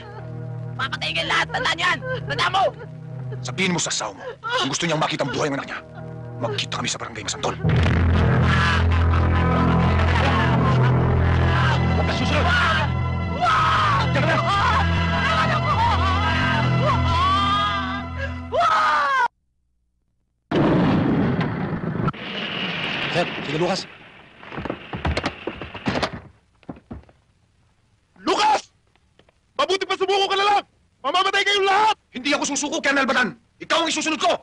papatayin kayo lahat. Tandaan niyo yan! Tandaan mo! Sabihin mo sa asawa mo, kung gusto niyang makita ang buhay ng anak niya, magkita kami sa barangay Masantol. Huwag ka susunod! Diyan ka na! Sir, sige Lucas. Lucas! Mabuti pa sumuko ka na lang! Mamamatay kayong lahat! Hindi ako susuko, Colonel Batan. Ikaw ang isusunod ko!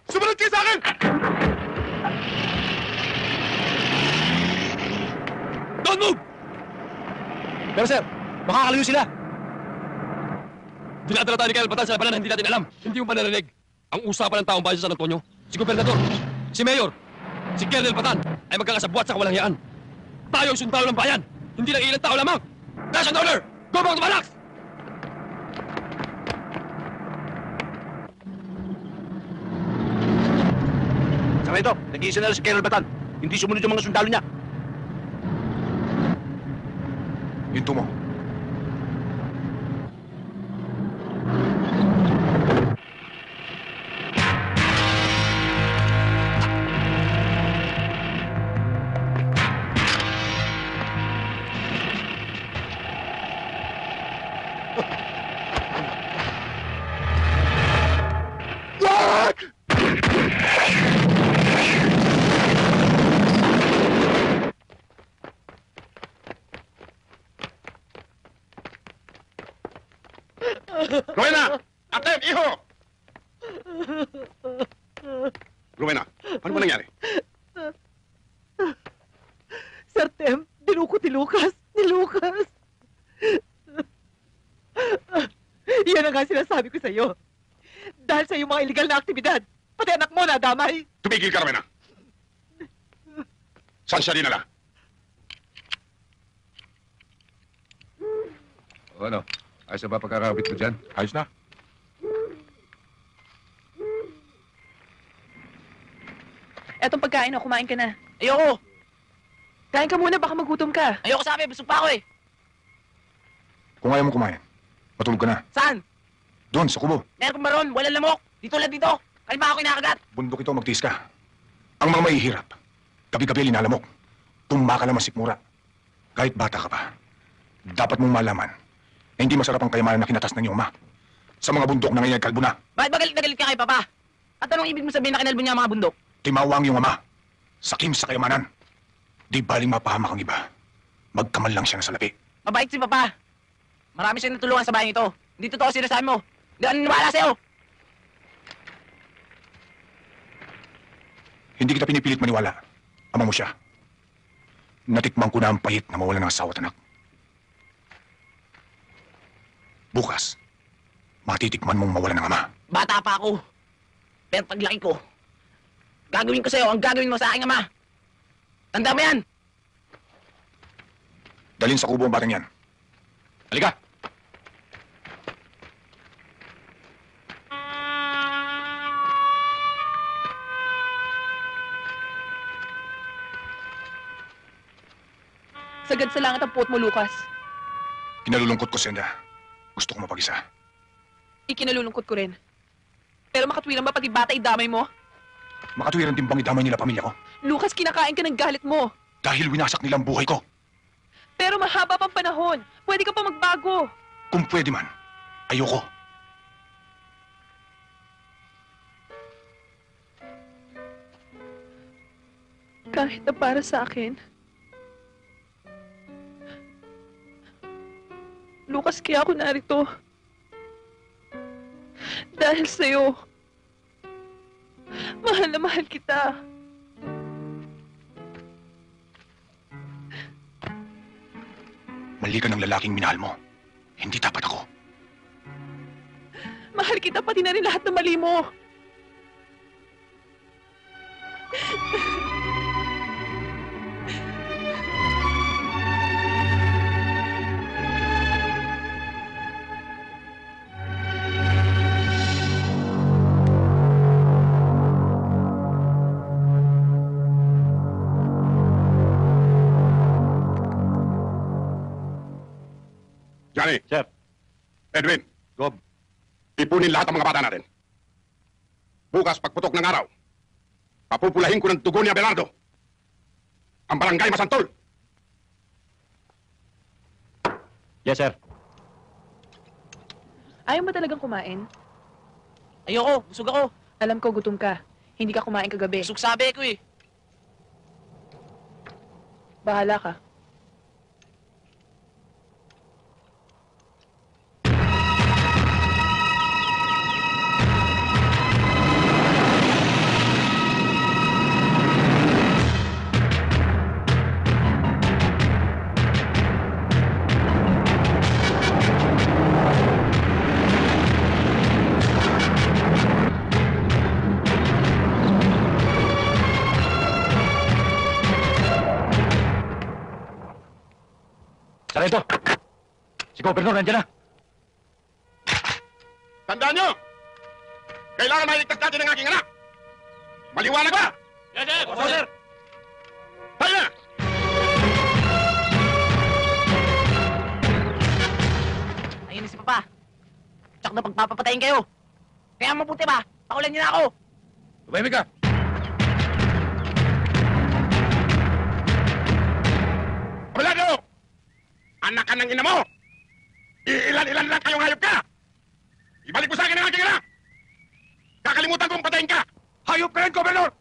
Sumunod kayo sa akin! Don't move! Pero sir, makakalayo sila. Dinadala tayo ni Colonel Batan sa labanan na hindi natin alam. Hindi mo pa narinig. Ang usapan ng taong bayan sa San Antonio, si Gobernador, si Mayor, si Colonel Batan ay magkakasabwat sa kawalang hiyaan. Tayo ang sundalo ng bayan, hindi lang ilang tao lamang. National Order! Go back to barracks! Saka ito, nag-iisa na lang si Colonel Batan. Hindi sumunod yung mga sundalo niya. Hinto mo. Rowena! Atem, iho! Rowena, ano ba nangyari? Sir Tem, dinukot ni Lucas. Ni Lucas. Yan ang nga sinasabi ko sa'yo. Dahil sa iyong mga illegal na aktibidad, pati anak mo nadamay. Tumigil ka, Rowena. Saan siya dinala? O ano? Ayos na ba pagkakabit mo dyan? Ayos na. Etong pagkain, oh, kumain ka na. Ayoko! Kain ka muna, baka magutom ka. Ayoko sabi, busog pa ako eh. Kung ayaw mo kumain, matulog ka na. Saan? Doon, sa kubo. Meron kong baron, walang lamok. Dito lang dito. Kalma ako kinakagat. Bundok ito, magtiis ka. Ang mga mahihirap, gabi-gabi linalamok. Tumaka naman sikmura. Kahit bata ka pa, dapat mong malaman na hindi masarap ang kayamanan na kinatas ng iyong ama. Sa mga bundok na ngayon ay kalbo na. Bakit ba galit na galit ka kay Papa? At anong ibig mo sabihin na kinalbo niya ang mga bundok? Timawa ang iyong ama. Sakim sa kayamanan. Di baling mapahamak ang iba. Magkamal lang siya na salapi. Mabait si Papa. Marami siyang natulungan sa bayang ito. Hindi totoo sinasabi mo. Hindi ako niniwala sa'yo. Hindi kita pinipilit maniwala. Ama mo siya. Natikman ko na ang pahit na mawala ng asawa at anak. Bukas, matitikman mong mawala ng ama. Bata pa ako. Pero paglaki ko, gagawin ko sa'yo ang gagawin mo sa aking ama. Tanda mo yan! Dalhin sa kubo ang batang yan. Halika! Sagad sa langit ang puot mo, Lucas. Kinalulungkot ko, Senda. Gusto ko mapag-isa. Ikinalulungkot ko rin. Pero makatwiran ba pati bata idamay mo? Makatwiran din bang idamay nila pamilya ko? Lucas, kinakain ka ng galit mo. Dahil winasak nila ang buhay ko. Pero mahaba pang panahon. Pwede ka pa magbago. Kung pwede man, ayoko. Kahit na para sa akin. Lucas, kaya ako narito. Dahil sa'yo. Mahal na mahal kita. Mali ka ng lalaking minahal mo. Hindi dapat ako. Mahal kita pati na rin lahat ng mali mo. Johnny. Sir. Edwin. Gob. Ipunin lahat ng mga bata natin. Bukas, pagputok ng araw, papupulahin ko ng dugo ni Abelardo ang barangay Masantol. Yes, sir. Ayaw mo talagang kumain? Ayoko, busog ako. Alam ko, gutom ka. Hindi ka kumain kagabi. Busog sabi ko eh. Bahala ka. Sarento! Si Gobernador nandiyan na! Tandaan nyo! Kailangan mailigtas natin ang aking anak! Maliwanag ba? Yes, sir! Opo, sir! Tayo na! Ayun na si Papa. Tsak na pagpapatayin kayo. Kaya mabuti ba? Pakulan niyo na ako. Tumahimik ka! Abelardo! Anak ka ng ina mo! Iilan-ilan lang kayong hayop ka! Ibalik mo sa akin ang aking anak! Kakalimutan kong patayin ka! Hayop ka rin, Gobernador!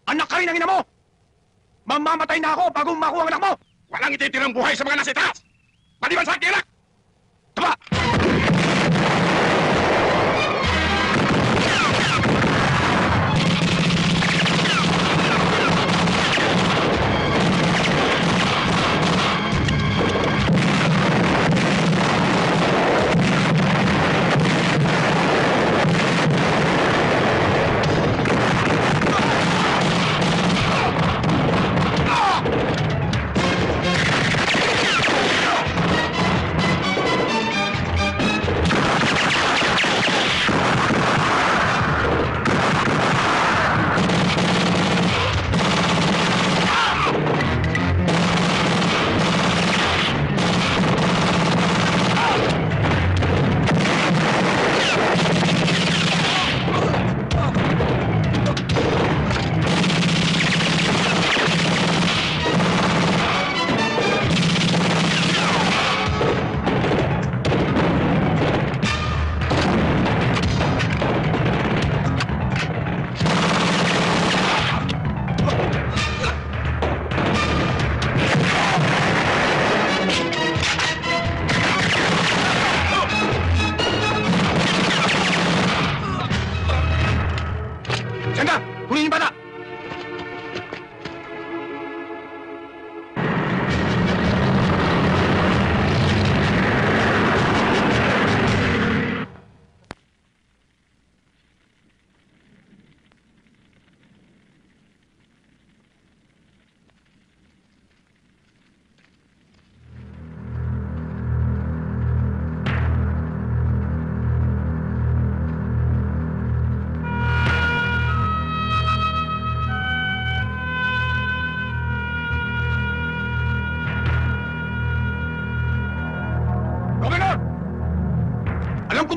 Anak ka rin ang ina mo! Mamamatay na ako bago makuha ang anak mo! Walang ititirang buhay sa mga nasa itaas! Maliban sa aking anak! Taba!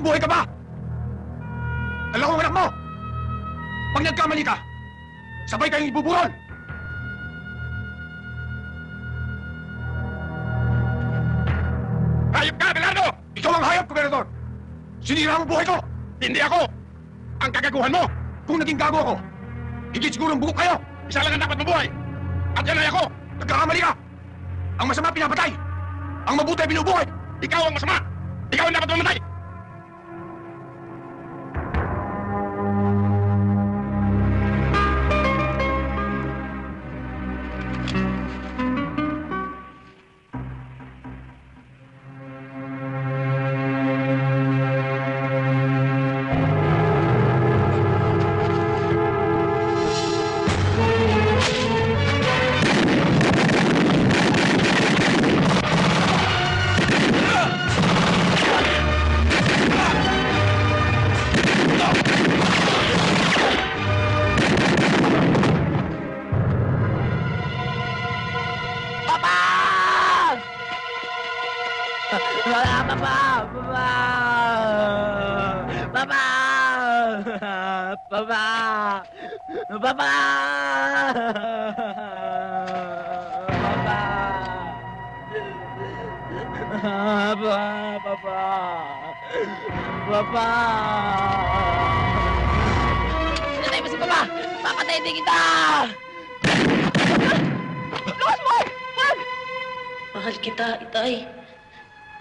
kung buhay ka ba? Alam ko ang anak mo! Pag nagkamali ka, sabay kayong ibuburon! Hayop ka, Abelardo! Ikaw ang hayop, Gobernador! Sinira mo buhay ko! Hindi ako! Ang kagaguhan mo! Kung naging gago ako, higit siguro ang bugok kayo! Isa lang ang dapat mabuhay! At yan ay ako! Nagkakamali ka! Ang masama pinapatay! Ang mabuti ay binubuhay! Ikaw ang masama! Ikaw ang dapat mamatay! Pinatay mo si Papa! Papatayin din kita! Lukas mo! Wag! Mahal kita, Itay.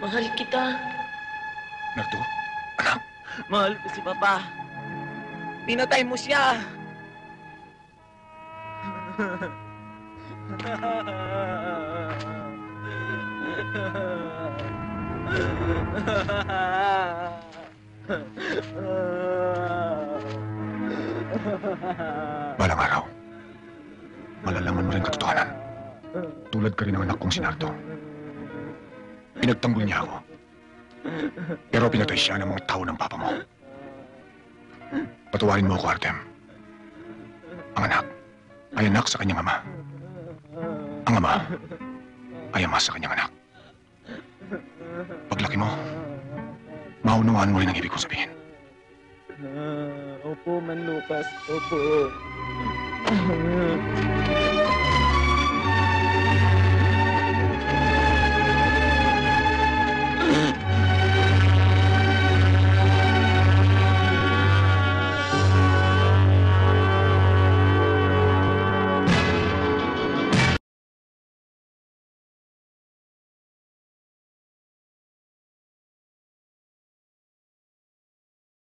Mahal kita. Nardo, Mahal ko si Papa. Pinatay mo siya! balang araw, malalaman mo rin katotohanan. Tulad ka rin ng anak kong si Nardo. Pinagtanggol niya ako. Pero pinatay siya ng mga tao ng papa mo. Patawarin mo ako, Artem. Ang anak ay anak sa kanyang ama. Ang ama ay ama sa kanyang anak. Paglaki mo, maunawaan mo rin ang ibig kong sabihin. Opo, Man Lucas. Opo.